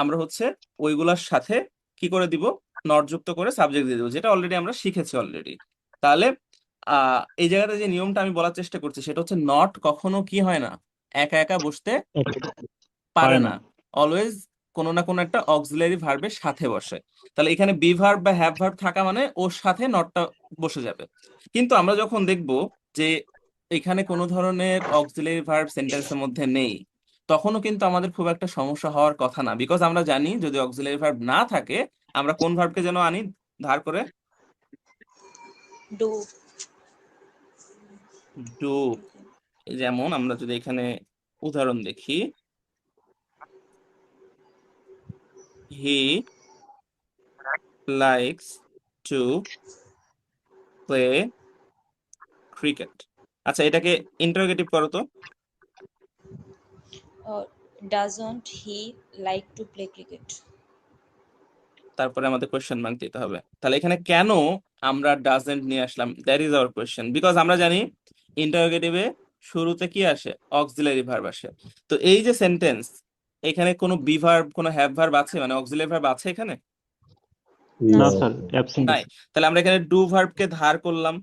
আমরা হচ্ছে ওইগুলার সাথে কি করে দিব, নট যুক্ত করে সাবজেক্ট দিয়ে দিব, যেটা অলরেডি আমরা শিখেছি অলরেডি। তাহলে এই জায়গাতে যে নিয়মটা আমি বলার চেষ্টা করছি সেটা হচ্ছে নট কখনো কি হয় না, একা একা বসতে পারে পারে না, না। অলওয়েজ কোনো না কোনো একটা অক্সিলারি ভার্বের সাথে বসে। তাহলে এখানে বি ভার্ব বা হ্যাভ ভার্ব থাকা মানে ওর সাথে নটটা বসে যাবে। কিন্তু আমরা যখন দেখব যে এখানে কোনো ধরনের অক্সিলারি ভার্ব সেন্টেন্সের মধ্যে নেই, তখনও কিন্তু আমাদের খুব একটা সমস্যা হওয়ার কথা না, বিকজ আমরা জানি যদি অক্সিলারি ভার্ব না থাকে আমরা কোন ভার্বকে যেন আনি ধার করে, ডু। ডু। যেমন আমরা যদি এখানে উদাহরণ দেখি, he likes to play cricket. আচ্ছা, এটাকে ইন্টারোগেটিভ করো তো। Doesn't he like to play cricket? তারপরে আমাদের কোয়েশ্চেন মার্ক দিতে হবে। তাহলে এখানে কেন আমরা ডাজেন্ট নিয়ে আসলাম, that is our question, because আমরা জানি ইন্টারোগেটিভে শুরুতে কি আসে, অক্সিলারি ভার্ব আসে। তো এই যে সেন্টেন্স, এখানে কোনো বি ভার্ব কোনো হ্যাভ ভার্ব আছে, মানে অক্সিলারি ভার্ব আছে এখানে? না না স্যার। স্যার, অ্যাবসেন্ট নাই। আছে। তাহলে আমরা এখানে ডু ভার্বকে ধার করলাম।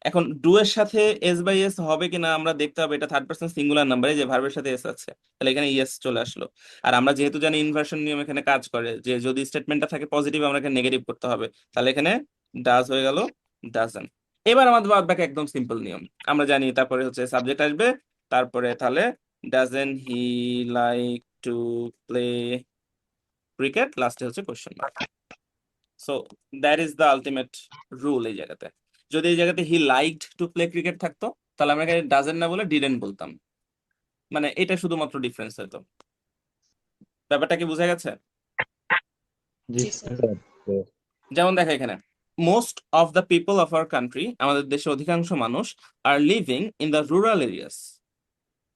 এখন ডু এর সাথে এস বাই এস হবে কিনা আমরা দেখতে হবে, এটা থার্ড পারসন সিঙ্গুলার নাম্বারে যে ভার্বের সাথে এস আছে, তাহলে এখানে ইয়েস চলে আসলো। আর আমরা যেহেতু জানি ইনভার্সন নিয়ম এখানে কাজ করে, যে যদি স্টেটমেন্টটা থাকে পজিটিভ আমরা এখানে নেগেটিভ করতে হবে, তাহলে এখানে ডাজ হয়ে গেল ডাজন্ট। এবার আমাদের বাদ বাকি একদম সিম্পল নিয়ম আমরা জানি, তারপরে হচ্ছে সাবজেক্ট আসবে, তারপরে তাহলে doesn't he like to play cricket, লাস্টে হচ্ছে question mark. So that is the ultimate rule এই জায়গাতে। যদি এই জায়গাতে হি লাইকড টু প্লে ক্রিকেট থাকতো তাহলে আমরা এখানে ডাজেন্ট না বলে ডিডেন্ট বলতাম, মানে এটা শুধুমাত্র ডিফারেন্স হতো। ব্যাপারটা কি বোঝা গেছে? জি জি স্যার। স্যার। যেমন দেখো এখানে most of the people of our country, আমাদের দেশে অধিকাংশ মানুষ, are living in the rural areas,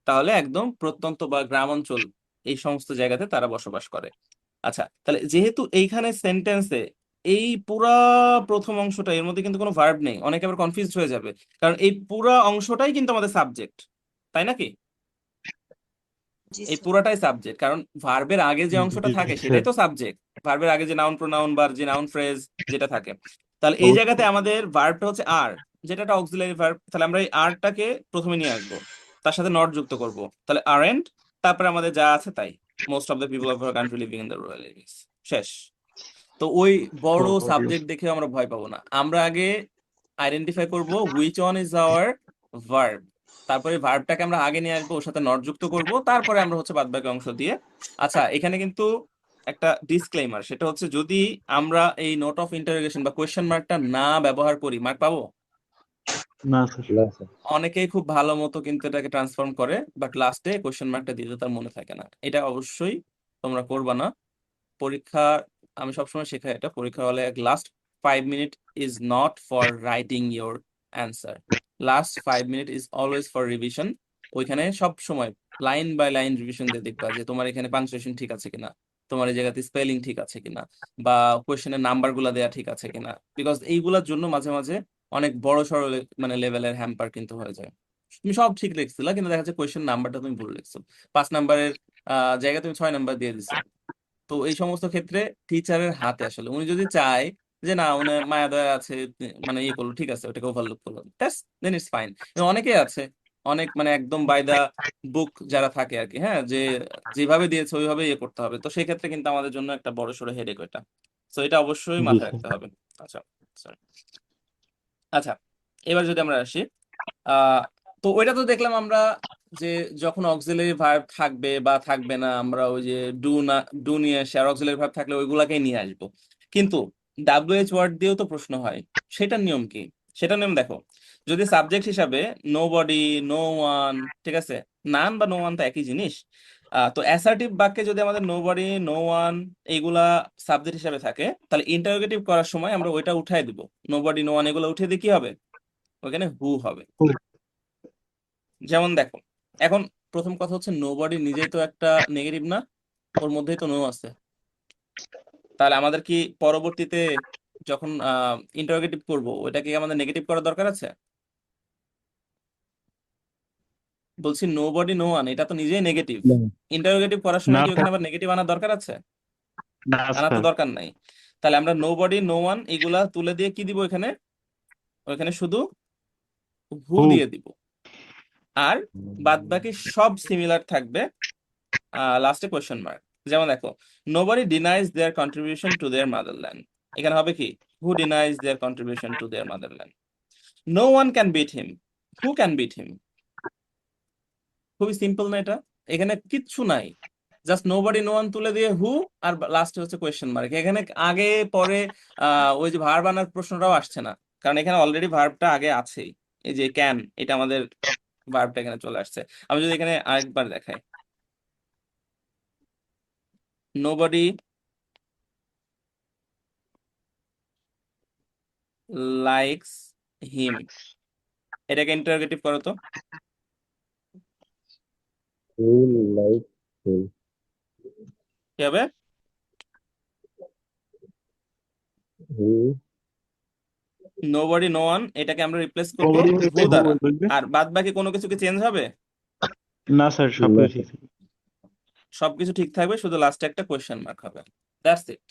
তাহলে একদম প্রত্যন্ত বা গ্রাম অঞ্চল এই সমস্ত জায়গাতে তারা বসবাস করে। আচ্ছা, তাহলে যেহেতু এইখানে সেন্টেন্সে এই পুরা প্রথম অংশটা, এর মধ্যে কিন্তু কোনো ভার্ব নেই, অনেকে আবার কনফিউজড হয়ে যাবে, কারণ এই পুরা অংশটাই কিন্তু আমাদের সাবজেক্ট, তাই নাকি? জি এই স্যার। পুরাটাই সাবজেক্ট, কারণ ভার্বের আগে যে অংশটা জি থাকে স্যার। সেটাই তো সাবজেক্ট, ভার্বের আগে যে নাউন প্রোনাউন বা যে নাউন ফ্রেজ যেটা থাকে। তাহলে এই জায়গাতে আমাদের ভার্বটা হচ্ছে আর, যেটা একটা অক্সিলারি ভার্ব, তাহলে আমরা এই আরটাকে প্রথমে নিয়ে আসবো, তার সাথে নট যুক্ত করব, তাহলে আরেন্ট, তারপরে আমাদের যা আছে তাই, most of the people of our country living in the rural areas, শেষ। তো ওই বড় সাবজেক্ট দেখে আমরা ভয় পাবো না, আমরা আগে আইডেন্টিফাই করব which one is our verb, তারপরে ভার্বটাকে আমরা আগে নিয়ে আসবো, ওর সাথে নট যুক্ত করব, তারপরে আমরা হচ্ছে বাদবাকি অংশ দিয়ে। আচ্ছা, এখানে কিন্তু একটা ডিসক্লেইমার, সেটা হচ্ছে যদি আমরা এই নোট অফ ইন্টারোগেশন বা কোয়েশ্চেন মার্কটা না ব্যবহার করি মার্ক পাবো? না স্যার। না স্যার। অনেকেই খুব ভালো মতো কিন্তু এটাকে ট্রান্সফর্ম করে, বাট লাস্টে কোয়েশ্চেন মার্কটা দিতে তার মনে থাকে না, এটা অবশ্যই তোমরা করবা না। পরীক্ষা, আমি সবসময় শেখাই এটা, পরীক্ষা হলে last 5 minute is not for writing your answer. Last 5 minute is always for revision. ওইখানে সব সময় লাইন বাই লাইন রিভিশন দিয়ে দেখবা যে তোমার এখানে পাংচুয়েশন ঠিক আছে কিনা, তোমার এই জায়গাতে স্পেলিং ঠিক আছে কিনা, বা কোয়েশ্চেনের নাম্বার গুলা দেওয়া ঠিক আছে কিনা, বিকজ এইগুলোর জন্য মাঝে মাঝে অনেক বড় সড় মানে লেভেলের হ্যাম্পার কিন্তু হয়ে যায়। তুমি সব ঠিক লিখছিলা কিন্তু দেখা যাচ্ছে কোয়েশ্চেন নাম্বারটা তুমি ভুল লিখছো, 5 নাম্বারের জায়গায় তুমি 6 নাম্বার দিয়ে দিছো। তো এই সমস্ত ক্ষেত্রে টিচারের হাতে আসলে উনি যদি চায় যে না উনি মায়া দয়া আছে, মানে ইয়ে করলো ঠিক আছে ওটাকে ওভারলুক করলো, দেন ইটস ফাইন। অনেকেই আছে অনেক মানে একদম বাই দা বুক যারা থাকে আর কি, হ্যাঁ, যে যেভাবে দিয়েছে ওইভাবে ইয়ে করতে হবে, তো সেই ক্ষেত্রে কিন্তু আমাদের জন্য একটা বড় সড়ো হেডেক ওইটা। তো এটা অবশ্যই জি মাথায় স্যার। রাখতে হবে। আচ্ছা, sorry। আচ্ছা, এবার যদি আমরা আসি, আহ তো ওইটা তো দেখলাম আমরা যে যখন অক্সিলারি ভার্ব থাকবে বা থাকবে না আমরা ওই যে ডু নিয়ে আসি, আর অক্সিলারি ভার্ব থাকলে ওইগুলাকেই নিয়ে আসবো। কিন্তু ডাব্লিউএইচ ওয়ার্ড দিয়েও তো প্রশ্ন হয়, সেটার নিয়ম কি? সেটার নিয়ম দেখো, যদি সাবজেক্ট হিসাবে নো বডি, নো ওয়ান, ঠিক আছে, নান বা নো ওয়ান তো একই জিনিস। তো অ্যাসার্টিভ বাক্যে যদি আমাদের নো বডি, নো ওয়ান এইগুলা সাবজেক্ট হিসাবে থাকে, তাহলে ইন্টারোগেটিভ করার সময় আমরা ওইটা উঠাই দিব, নো বডি, নো ওয়ান এগুলো উঠিয়ে দিয়ে কি হবে, ওখানে হু হবে। হু। যেমন দেখো, এখন প্রথম কথা হচ্ছে নো বডি নিজেই তো একটা নেগেটিভ না, ওর মধ্যেই তো নো আছে। তাহলে আমাদের কি পরবর্তীতে যখন ইন্টারোগেটিভ করব ওইটা কি আমাদের নেগেটিভ করার দরকার আছে? বলছি নো বডি নো ওয়ান এটা তো নিজেই নেগেটিভ, না ইন্টারোগেটিভ করার না সময় কি স্যার, ওখানে আবার নেগেটিভ আনার দরকার আছে? না আনার তো স্যার। দরকার নাই। তাহলে আমরা নো বডি নো ওয়ান এগুলা তুলে দিয়ে কি দিব এখানে, ওইখানে শুধু হু হু। দিয়ে দিব, আর বাদ বাকি সব সিমিলার থাকবে, লাস্টে কোয়েশ্চেন মার্ক। যেমন দেখো, nobody denies their contribution to their motherland, এখানে হবে কি, who denies their contribution to their motherland. No one can beat him, who can beat him. খুবই সিম্পল না এটা? এখানে কিচ্ছু নাই, জাস্ট নোবডি নো ওয়ান তুলে দিয়ে হু, আর লাস্টে হচ্ছে কোয়েশ্চেন মার্ক। এখানে আগে পরে ওই যে ভার্ব আনার প্রশ্নটাও আসছে না, কারণ এখানে অলরেডি ভার্বটা আগে আছেই। এই যে ক্যান, এটা আমাদের ভার্বটা এখানে চলে আসছে। আমি যদি এখানে আরেকবার দেখাই, নোবডি লাইকস হিম, এটাকে ইন্টারোগেটিভ করো তো। Who like him? কি হবে? Who নোবডি নো ওয়ান এটাকে আমরা রিপ্লেস করব নোবডি হু হু দ্বারা, বলবে। আর বাদ বাকি কোনো কিছু কি চেঞ্জ হবে? না স্যার, সবকিছু ঠিক আছে। সবকিছু ঠিক থাকবে, শুধু লাস্টে একটা কোয়েশ্চেন মার্ক হবে, দ্যাটস ইট।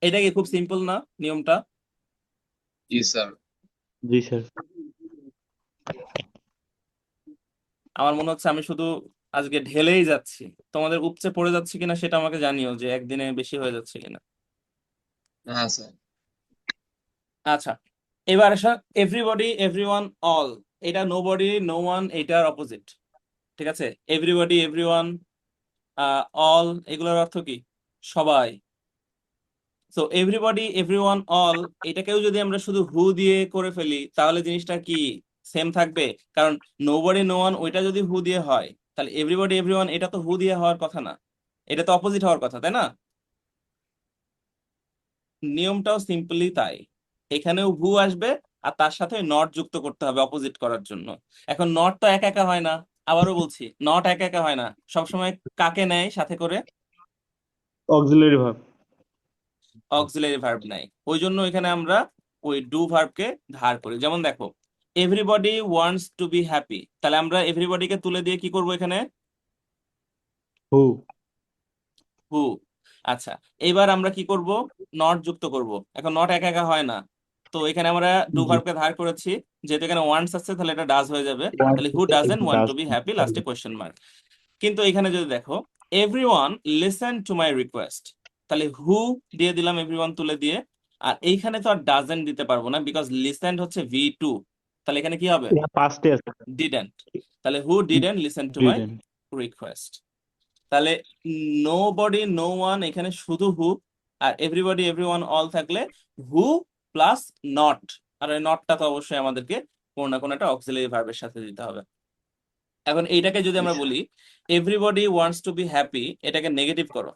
এটা কি খুব সিম্পল না নিয়মটা? জি স্যার। জি স্যার। আমার মনে হচ্ছে আমি শুধু আজকে ঢেলেই যাচ্ছি, তোমাদের উপচে পড়ে যাচ্ছে কিনা সেটা আমাকে জানিও, যে একদিনে বেশি হয়ে যাচ্ছে কিনা। হ্যাঁ স্যার। আচ্ছা, এবার আসা এভরিবডি, এভরিওয়ান, অল, এটা নোবডি নো ওয়ান এটার অপোজিট, ঠিক আছে? এভরিবডি, এভরিওয়ান, অল এগুলোর অর্থ কি, সবাই। সো এভরিবডি, এভরিওয়ান, অল এটাকেও যদি আমরা শুধু হু দিয়ে করে ফেলি তাহলে জিনিসটা কি সেম থাকবে? কারণ নোবডি নো ওয়ান ওইটা যদি হু দিয়ে হয়, তাহলে এভরিবডি এভরিওয়ান এটা তো হু দিয়ে হওয়ার কথা না, এটা তো অপোজিট হওয়ার কথা, তাই না? নিয়মটাও সিম্পলি তাই, এখানেও হু আসবে আর তার সাথে নট যুক্ত করতে হবে অপোজিট করার জন্য। এখন নট তো একা একা হয় না, আবারও বলছি নট একা একা হয় না, সবসময় কাকে নেয় সাথে করে? Auxiliary verb. অক্সিলারি ভার্ব নাই, ওই জন্য এখানে আমরা ওই ডু ভার্বকে ধার করি। যেমন দেখো, everybody wants to be happy, তাহলে আমরা এভরিবডিকে তুলে দিয়ে কি করব এখানে, হু। হু। আচ্ছা, এবার আমরা কি করব, নট যুক্ত করব। এখন নট একা একা হয় না, তো এখানে আমরা ডু জি। ভার্বকে ধার করেছি, যেহেতু এখানে ওয়ান্টস আছে তাহলে এটা ডাজ হয়ে যাবে, তাহলে who doesn't want does. To be happy, লাস্টে কোয়েশ্চেন মার্ক। কিন্তু এখানে যদি দেখো, everyone listen to my request, তাহলে হু দিয়ে দিলাম এভরিওয়ান তুলে দিয়ে, আর এইখানে তো আর ডাজেন্ট দিতে পারবো না বিকজ লিসেন্ট হচ্ছে V2, তাহলে এখানে কি হবে, পাস্টে আছে। ডিডেন্ট। তাহলে who didn't listen to my didn't. Request. তাহলে নো বডি নো ওয়ান এখানে শুধু হু, আর এভরিবডি এভরিওয়ান অল থাকলে হু প্লাস নট, আর এই নটটা তো অবশ্যই আমাদেরকে কোনো না কোনো একটা অক্সিলারি ভার্বের সাথে দিতে হবে। এখন এইটাকে যদি আমরা বলি everybody wants to be happy, এটাকে নেগেটিভ করো,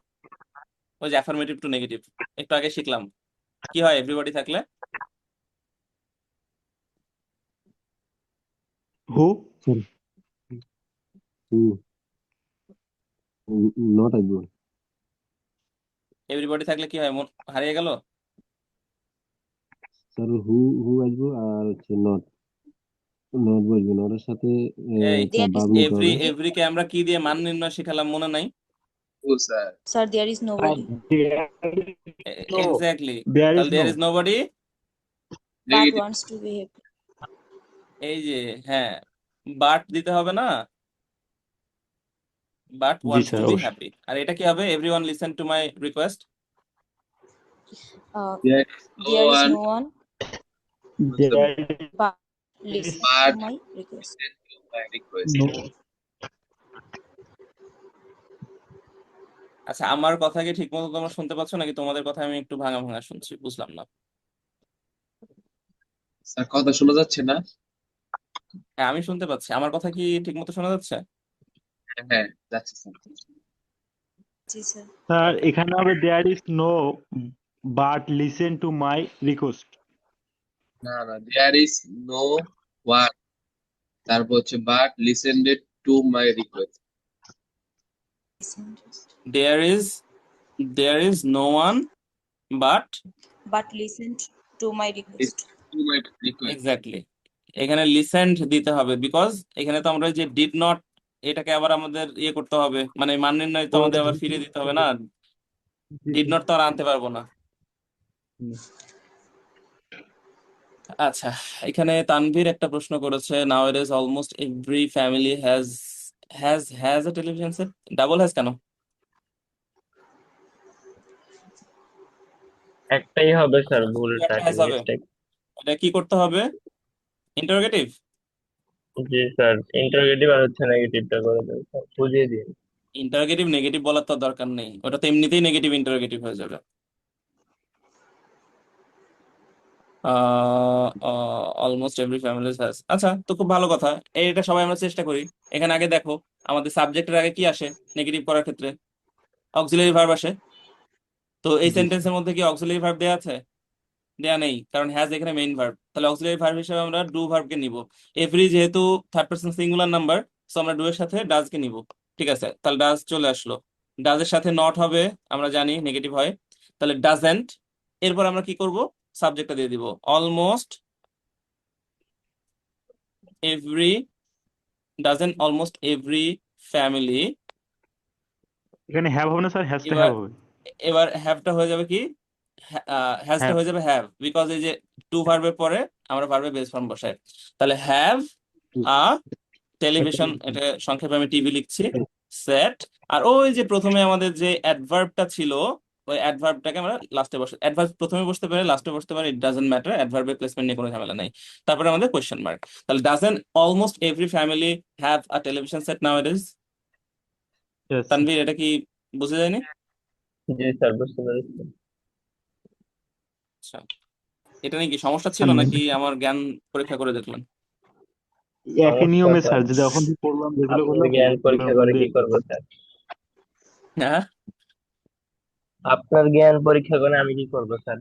ওই যে অ্যাফার্মেটিভ টু নেগেটিভ একটু আগে শিখলাম, কি হয় এভরিবডি থাকলে? হু Sir, who? Not আসবো। এভরিবডি থাকলে কি হয়, মন হারিয়ে গেল? স্যার হু আসবো আর হচ্ছে নট বসবে, নটের সাথে এই একটা There is ভার্ব নিতে এভরি হবে। এভরিকে আমরা কি দিয়ে মান নির্ণয় শিখালাম মনে নাই? ও sir, sir, there is nobody. No, exactly. there is তাহলে there no. Is nobody, But negative. wants to be happy. এই যে, হ্যাঁ, বাট দিতে হবে না, বাট জি ওয়ান্টস টু স্যার, বি অবশ্যই। হ্যাপি। আর এটা কি হবে? Everyone listen to my request. Uh, There is no there is one no one There but is listen but to my request. to my request. no. আচ্ছা, আমার কথা কি ঠিক মতো তোমরা শুনতে পাচ্ছ নাকি তোমাদের কথা আমি একটু ভাঙা ভাঙা শুনছি? বুঝলাম না। স্যার কথা শোনা যাচ্ছে না? হ্যাঁ, আমি শুনতে পাচ্ছি। আমার কথা কি ঠিক মতো শোনা যাচ্ছে? হ্যাঁ, যাচ্ছে স্যার। জি স্যার। স্যার ওকে, এখানে হবে there is no but listen to my request. না না, there is no one, তারপর হচ্ছে but listened to my request. There is no one but, But listen to my request. To my request. Exactly, এখানে listened দিতে হবে, because এখানে তো আমরা যে ডিড নট, এটাকে আবার আমাদের ইয়ে করতে হবে, মানে মান নির্ণয় তো আমাদের আবার ফিরে দিতে হবে না, ডিড নট তো আর আনতে পারবো না। আচ্ছা, এখানে তানভীর একটা প্রশ্ন করেছে, now it is almost every family has a television set. Double has কেন? একটাই হবে স্যার, ভুলটা একটা হ্যাজ হবে, মিস্টেক। এটা কি করতে হবে? ইন্টারোগেটিভ। জি স্যার, ইন্টারোগেটিভ আর হচ্ছে নেগেটিভটা করে দেবেন স্যার, বুঝিয়ে দিন। ইন্টারোগেটিভ নেগেটিভ বলার তো দরকার নেই, ওটা তো এমনিতেই নেগেটিভ ইন্টারোগেটিভ হয়ে যাবে। অলমোস্ট এভরি ফ্যামিলি হ্যাজ, আচ্ছা, তো খুব ভালো কথা। এটা সবাই আমরা চেষ্টা করি। এখানে আগে দেখো, আমাদের সাবজেক্টের আগে কি আসে নেগেটিভ করার ক্ষেত্রে? অক্সিলারি ভার্ব আসে। তো এই জি সেন্টেন্সের মধ্যে কি অক্সিলারি ভার্ব দেয়া আছে? দেয়া নেই, কারণ হ্যাজ এখানে মেইন ভার্ব। তাহলে অক্সিলারি ভার্ব হিসেবে আমরা ডু ভার্বকে নিব। এভরি যেহেতু third person singular number, so আমরা ডু এর সাথে ডাজ কে নিব। ঠিক আছে, তাহলে ডাজ চলে আসলো। ডাজের সাথে নট হবে, আমরা জানি নেগেটিভ হয়। তাহলে ডাজেন্ট, এরপর আমরা কি করব? সাবজেক্টটা দিয়ে দিব, almost every, doesn't almost every family. এখানে হ্যাভ হবে না স্যার, হ্যাজটা এবার হ্যাভ হবে। এবার হ্যাভটা হয়ে যাবে কি? হ্যাজটা হ্যাভ। হয়ে যাবে হ্যাভ, বিকজ এই যে টু ভার্বের পরে আমরা ভার্বের বেস ফর্ম বসাই। তাহলে হ্যাভ আ টেলিভিশন, এটা সংক্ষেপে আমি টিভি লিখছি, সেট। আর ওই যে প্রথমে আমাদের যে অ্যাডভার্বটা ছিল, ওই অ্যাডভার্বটাকে আমরা লাস্টে বসে, অ্যাডভার্ব প্রথমে বসতে পারে, লাস্টে বসতে পারে, ইট ডাজন্ট ম্যাটার, অ্যাডভার্বের প্লেসমেন্ট নিয়ে কোনো ঝামেলা নাই। তারপরে আমাদের কোয়েশ্চেন মার্ক। তাহলে doesn't almost every family have a television set নাওয়াডেজ? Yes, Tanvir, এটা কি বুঝে যায়নি? জি স্যার, বুঝতে পেরেছি। আচ্ছা, এটা নিয়ে কি সমস্যা ছিল নাকি আমার জ্ঞান পরীক্ষা করে দেখলেন? একই সমস্যা নিয়মে স্যার, স্যার, যে যখন পড়লাম যেগুলো আপনার করলাম জ্ঞান পরীক্ষা করে কি করবো স্যার? হ্যাঁ, আপনার জ্ঞান পরীক্ষা করে আমি কি করবো স্যার?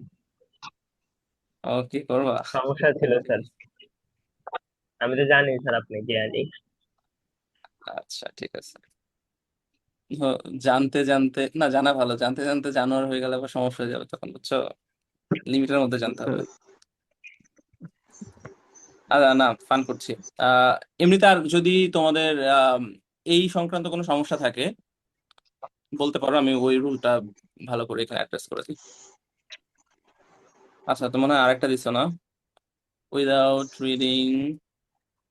ও কি করবা? সমস্যা ছিল স্যার, আমি তো জানি স্যার আপনি জ্ঞানী। আচ্ছা, ঠিক আছে। ও, জানতে জানতে না, জানা ভালো, জানতে জানতে জানোয়ার হয়ে গেলে আবার সমস্যা হয়ে যাবে তখন, বুঝছো? লিমিটের মধ্যে জানতে হবে। না, ফান করছি। এমনিতে আর যদি তোমাদের এই সংক্রান্ত কোনো সমস্যা থাকে বলতে পারো, আমি ওই রুলটা ভালো করে এখানে অ্যাড্রেস করে দিই। আচ্ছা, তো মনে হয় আরেকটা দিচ্ছ না, without reading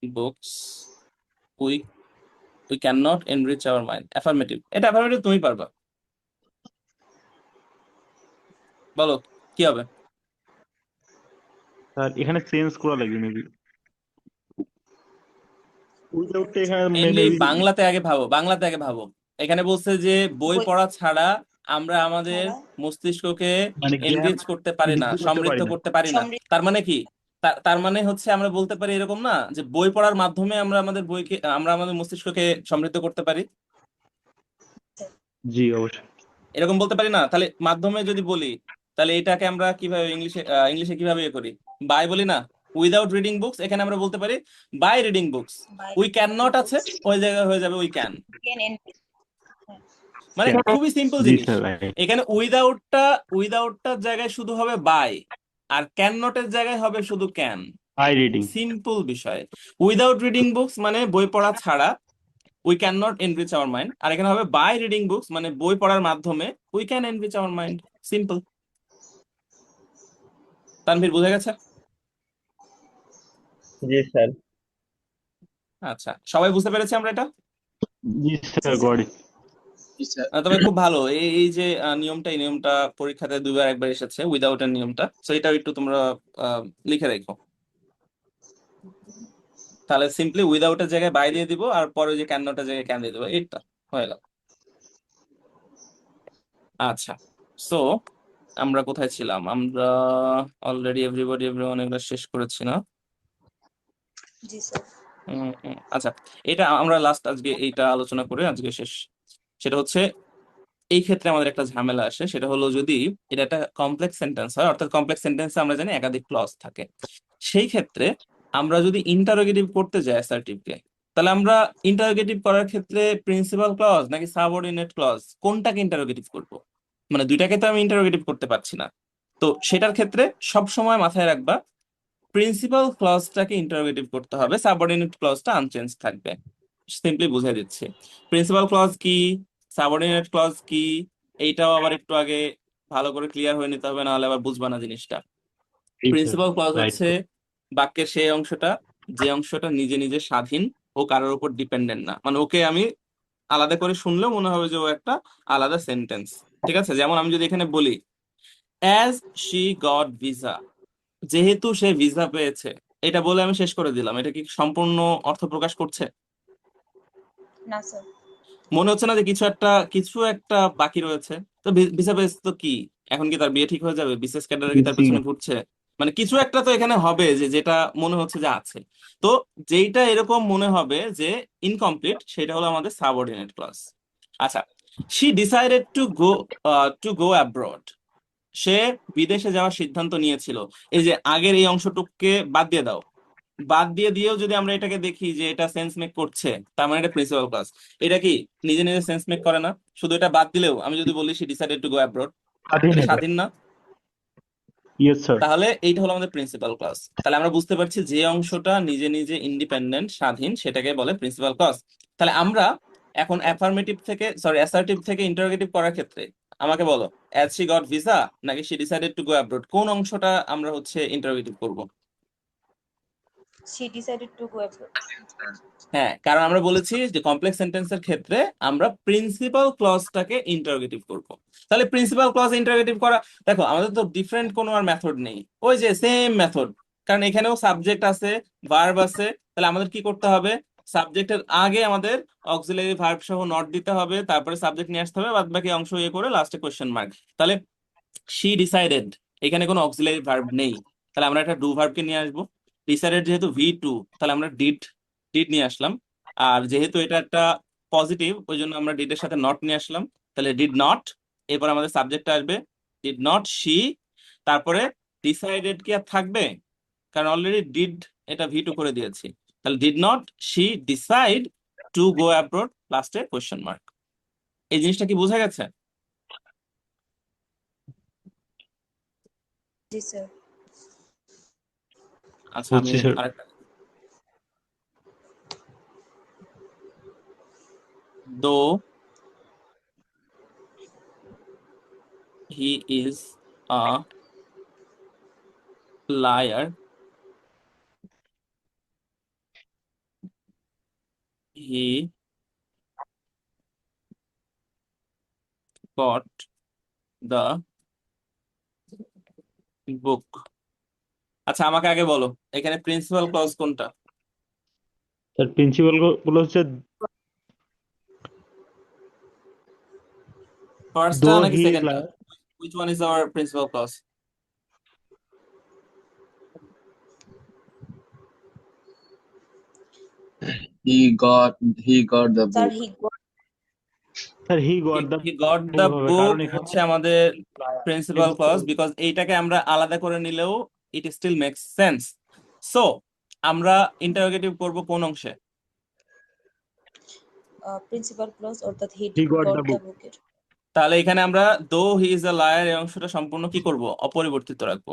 books we we can not enrich our mind. Affirmative, এটা অ্যাফার্মেটিভ তুমি পারবা, বলো কি হবে? স্যার এখানে চেঞ্জ করা লাগবে মেবি। উইদাউটটা এখানে মেনলি মেবি। বাংলাতে আগে ভাবো, বাংলাতে আগে ভাবো। এখানে বলছে যে বই বই পড়া ছাড়া আমরা আমাদের ছাড়া মস্তিষ্ককে মানে জ্ঞান এনরিচ করতে পারি না, বৃদ্ধি করতে সমৃদ্ধ পারি না। করতে পারি না। সমৃদ্ধ। তার মানে কি? তার মানে হচ্ছে আমরা বলতে পারি এরকম না, যে বই পড়ার মাধ্যমে আমরা আমাদের মস্তিষ্ককে সমৃদ্ধ করতে পারি, জি অবশ্যই। এরকম বলতে পারি না? তাহলে মাধ্যমে যদি বলি, তাহলে এটাকে আমরা কিভাবে ইংলিশে কিভাবে ইয়ে করি? বাই বলি না? উইদাউট রিডিং বুকস এখানে আমরা বলতে পারি by reading books. By we can not আছে, ওই জায়গায় হয়ে যাবে উই ক্যান। can and মানে Can. খুবই সিম্পল জি জিনিস। Sir, right. এখানে উইদাউটটার জায়গায় শুধু হবে বাই, আর ক্যান নটের জায়গায় হবে শুধু ক্যান। By reading. সিম্পল বিষয়। উইদাউট রিডিং বুকস মানে বই পড়া ছাড়া we can not enrich our mind, আর এখানে হবে বাই রিডিং বুকস মানে বই পড়ার মাধ্যমে we can enrich our mind. Simple. Tanvir, বোঝা গেছে? জি স্যার। আচ্ছা, সবাই বুঝতে পেরেছি আমরা এটা? জি স্যার, গড ইট। তবে খুব ভালো এই যে এই নিয়মটা পরীক্ষাতে দুইবার একবার এসেছে, উইদাউট এর নিয়মটা। তো এটাও একটু তোমরা লিখে রেখো। তাহলে সিম্পলি উইদাউট এর জায়গায় বাই দিয়ে দিব, আর পরে যে ক্যান নটের জায়গায় ক্যান দিয়ে দিব, এইটা হয়ে গেল। আচ্ছা, সো আমরা কোথায় ছিলাম? আমরা অলরেডি এভরিবডি এভরিওয়ান এগুলো শেষ করেছি না? জি স্যার। আচ্ছা, এটা আমরা লাস্ট আজকে এইটা আলোচনা করে আজকে শেষ। সেটা হচ্ছে এই ক্ষেত্রে আমাদের একটা ঝামেলা আসে, সেটা হলো যদি এটা একটা কমপ্লেক্স সেন্টেন্স হয়, অর্থাৎ কমপ্লেক্স সেন্টেন্সে আমরা জানি একাধিক ক্লজ থাকে। সেই ক্ষেত্রে আমরা যদি ইন্টারোগেটিভ করতে যাই অ্যাসার্টিভকে, তাহলে আমরা ইন্টারোগেটিভ করার ক্ষেত্রে প্রিন্সিপাল ক্লজ নাকি সাবঅর্ডিনেট ক্লজ কোনটাকে ইন্টারোগেটিভ করব? মানে দুইটাকে তো আমি ইন্টারোগেটিভ করতে পারছি না। তো সেটার ক্ষেত্রে সব সময় মাথায় রাখবা প্রিন্সিপাল ক্লজটাকে ইন্টারোগেটিভ করতে হবে, সাবঅর্ডিনেট ক্লজটা আনচেঞ্জ থাকবে। সিম্পলি বুঝাই দিচ্ছি প্রিন্সিপাল ক্লজ কি, সাবঅর্ডিনেট ক্লজ কি, এইটাও আবার একটু আগে ভালো করে ক্লিয়ার হয়ে নিতে হবে, নাহলে আবার বুঝবা না জিনিসটা। জি স্যার, প্রিন্সিপাল ক্লজ রাইট। হচ্ছে বাক্যের সেই অংশটা যে অংশটা নিজে নিজে স্বাধীন ও কারোর উপর ডিপেন্ডেন্ট না, মানে ওকে আমি আলাদা করে শুনলেও মনে হবে যে ও একটা আলাদা সেন্টেন্স। ঠিক আছে, যেমন আমি যদি এখানে বলি অ্যাজ শি গট ভিসা, যেহেতু সে ভিসা পেয়েছে, এটা বলে আমি শেষ করে দিলাম, এটা কি সম্পূর্ণ অর্থ প্রকাশ করছে? না স্যার। মনে হচ্ছে না যে কিছু একটা বাকি রয়েছে? তো ভিসা পেয়েছে তো কি, এখন কি তার বিয়ে ঠিক হয়ে যাবে? বিসিএস ক্যাডার কি তার জি পেছনে ঘুরছে? মানে কিছু একটা তো এখানে হবে যে যেটা মনে হচ্ছে যে আছে। তো যেইটা এরকম মনে হবে যে ইনকমপ্লিট, সেটা হলো আমাদের সাবঅর্ডিনেট ক্লজ। আচ্ছা, she decided to go abroad, সে বিদেশে যাওয়ার সিদ্ধান্ত নিয়েছিল। এই যে আগের এই অংশটুকুকে বাদ দিয়ে দাও, বাদ দিয়ে দিয়েও যদি আমরা এটাকে দেখি যে এটা সেন্স মেক করছে, তার মানে এটা প্রিন্সিপাল ক্লাস। এটা কি নিজে নিজে সেন্স মেক করে না? শুধু এটা বাদ দিলেও আমি যদি বলি সে ডিসাইডেড টু গো অ্যাব্রড, স্বাধীন এটা হবে। স্বাধীন না? Yes sir. তাহলে এইটা হলো আমাদের প্রিন্সিপাল ক্লাস। তাহলে আমরা বুঝতে পারছি যে অংশটা নিজে নিজে ইন্ডিপেন্ডেন্ট স্বাধীন, সেটাকে বলে প্রিন্সিপাল ক্লাস। তাহলে আমরা এখন অ্যাসার্টিভ থেকে ইন্টারোগেটিভ করার ক্ষেত্রে আমাকে বলো অ্যাজ শি গট ভিসা নাকি she decided to go abroad, কোন অংশটা আমরা হচ্ছে ইন্টারোগেটিভ করব? She decided to go abroad. হ্যাঁ, কারণ আমরা বলেছি যে কমপ্লেক্স সেন্টেন্সের ক্ষেত্রে আমরা প্রিন্সিপাল ক্লজটাকে ইন্টারোগেটিভ করব। তাহলে প্রিন্সিপাল ক্লজ ইন্টারোগেটিভ করা, দেখো আমাদের তো ডিফারেন্ট কোনো আর মেথড নেই, ওই যে সেম মেথড। কারণ এখানেও সাবজেক্ট আছে, ভার্ব আছে, তাহলে আমাদের কি করতে হবে? সাবজেক্টের আগে আমাদের অক্সিলারি ভার্ব সহ নট দিতে হবে, তারপরে সাবজেক্ট নিয়ে আসতে হবে, বাদ বাকি অংশ ইয়ে করে লাস্টে কোয়েশ্চেন মার্ক। তাহলে শি ডিসাইডেড, এখানে কোনো অক্সিলারি ভার্ব নেই, তাহলে আমরা একটা ডু ভার্বকে নিয়ে আসবো। ডিসাইডেড যেহেতু V2, তাহলে আমরা ডিড ডিড নিয়ে আসলাম। আর যেহেতু এটা একটা পজিটিভ, ওই জন্য আমরা ডিড এর সাথে নট নিয়ে আসলাম, তাহলে ডিড নট। এরপর আমাদের সাবজেক্ট আসবে ডিড নট শি, তারপরে ডিসাইডেড কি আর থাকবে? কারণ অলরেডি ডিড এটা V2 করে দিয়েছি। তাহলে did not she decide to go abroad, লাস্টে কোয়েশ্চেন মার্ক। এই জিনিসটা কি বোঝা গেছে? জি স্যার। আচ্ছা, আমি বুঝছি স্যার। আরেকটা, though he is a liar, he got the book. আচ্ছা, আমাকে আগে বলো এখানে প্রিন্সিপাল ক্লজ কোনটা? স্যার, প্রিন্সিপাল গুলো হচ্ছে ফার্স্টটা দো নাকি হি সেকেন্ডটা? Which one is our principal clause? he got the Sir, book. he got sir he got the He got the হবে, book কারণ এখানে হচ্ছে আমাদের প্রিন্সিপাল ক্লজ, বিকজ এইটাকে আমরা আলাদা করে নিলেও it still makes sense. So আমরা ইন্টারোগেটিভ করব কোন অংশে? প্রিন্সিপাল ক্লজ অর্থাৎ he He got got the the book. বুকের। তাহলে এখানে আমরা দো হি ইজ আ লায়ার এই অংশটা সম্পূর্ণ কি করব? অপরিবর্তিত রাখবো।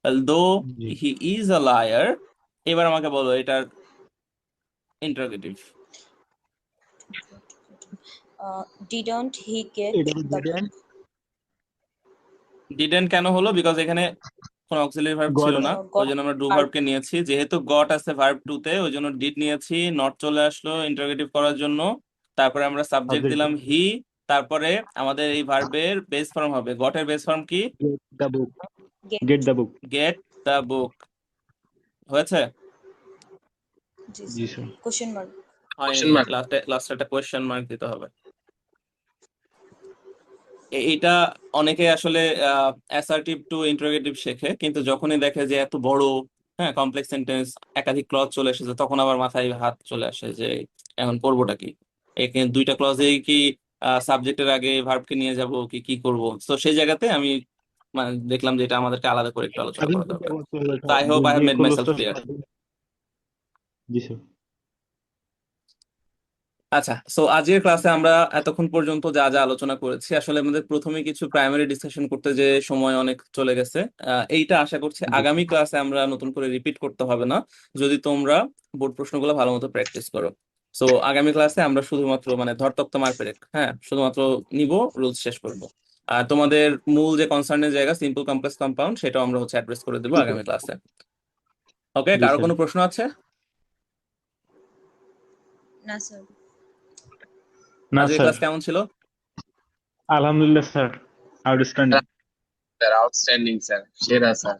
তাহলে দো জি হি ইজ আ লায়ার, এবার আমাকে বলো এটার ইন্টারোগেটিভ। ডিডন্ট হি গেট এটা দ্য didn't বুক? ডিডেন্ট কেন হলো? বিকজ এখানে কোনো অক্সিলারি ভার্ব ছিল got না, ওই গট জন্য আমরা ডু ভার্ব ভার্বকে নিয়েছি। যেহেতু গট আছে ভার্ব টু তে, ওই জন্য ডিড নিয়েছি। নট চলে আসলো ইন্টারোগেটিভ করার জন্য। তারপরে আমরা সাবজেক্ট subject দিলাম হি। তারপরে আমাদের এই ভার্বের বেস ফর্ম হবে, গটের বেস ফর্ম কি? get the book. Get. Get the book. Get the book. হয়েছে? জি জি sir. Sir. Question mark. Question হয়নি, মার্ক। লাস্টে একটা কোয়েশ্চেন মার্ক দিতে হবে। এটা অনেকে আসলে অ্যাসার্টিভ টু ইন্টারোগেটিভ শেখে, কিন্তু যখনই দেখে যে এত বড়, হ্যাঁ, কমপ্লেক্স সেন্টেন্স, একাধিক ক্লজ চলে এসেছে, তখন আবার মাথায় হাত চলে আসে যে এখন করবোটা কি? এখানে দুইটা ক্লজেই কি সাবজেক্টের আগে ভার্বকে নিয়ে যাব কি কি করব? তো সেই জায়গাতে আমি মানে দেখলাম যে এটা আমাদেরকে আলাদা করে একটু আলোচনা এখন করা চিন্তা দরকার। করতে হবে তো আই হোপ আই হ্যাভ যে মেড মাইসেলফ ক্লোজটা ক্লিয়ার। জি স্যার। আচ্ছা, সো আজকের ক্লাসে আমরা এতক্ষণ পর্যন্ত যা যা আলোচনা করেছি, আসলে আমাদের প্রথমে কিছু প্রাইমারি ডিসকাশন করতে যে সময় অনেক চলে গেছে। এইটা আশা করছি জি আগামী ক্লাসে আমরা নতুন করে রিপিট করতে হবে না, যদি তোমরা বোর্ড প্রশ্নগুলো ভালো মতো প্র্যাকটিস করো। সো আগামী ক্লাসে আমরা শুধুমাত্র মানে ধরতক্ত মারপেরেক, হ্যাঁ, শুধুমাত্র নিব, রুলস শেষ করব। আর তোমাদের মূল যে কনসার্নের জায়গা সিম্পল কমপ্লেক্স কম্পাউন্ড, সেটাও আমরা হচ্ছে অ্যাড্রেস করে দেবো আগামী ক্লাসে। ওকে, জি কারো স্যার। কোনো প্রশ্ন আছে? না স্যার। না আজকের স্যার, ক্লাস কেমন ছিল? আলহামদুলিল্লাহ sir, outstanding. Sir outstanding sir, সেরা স্যার।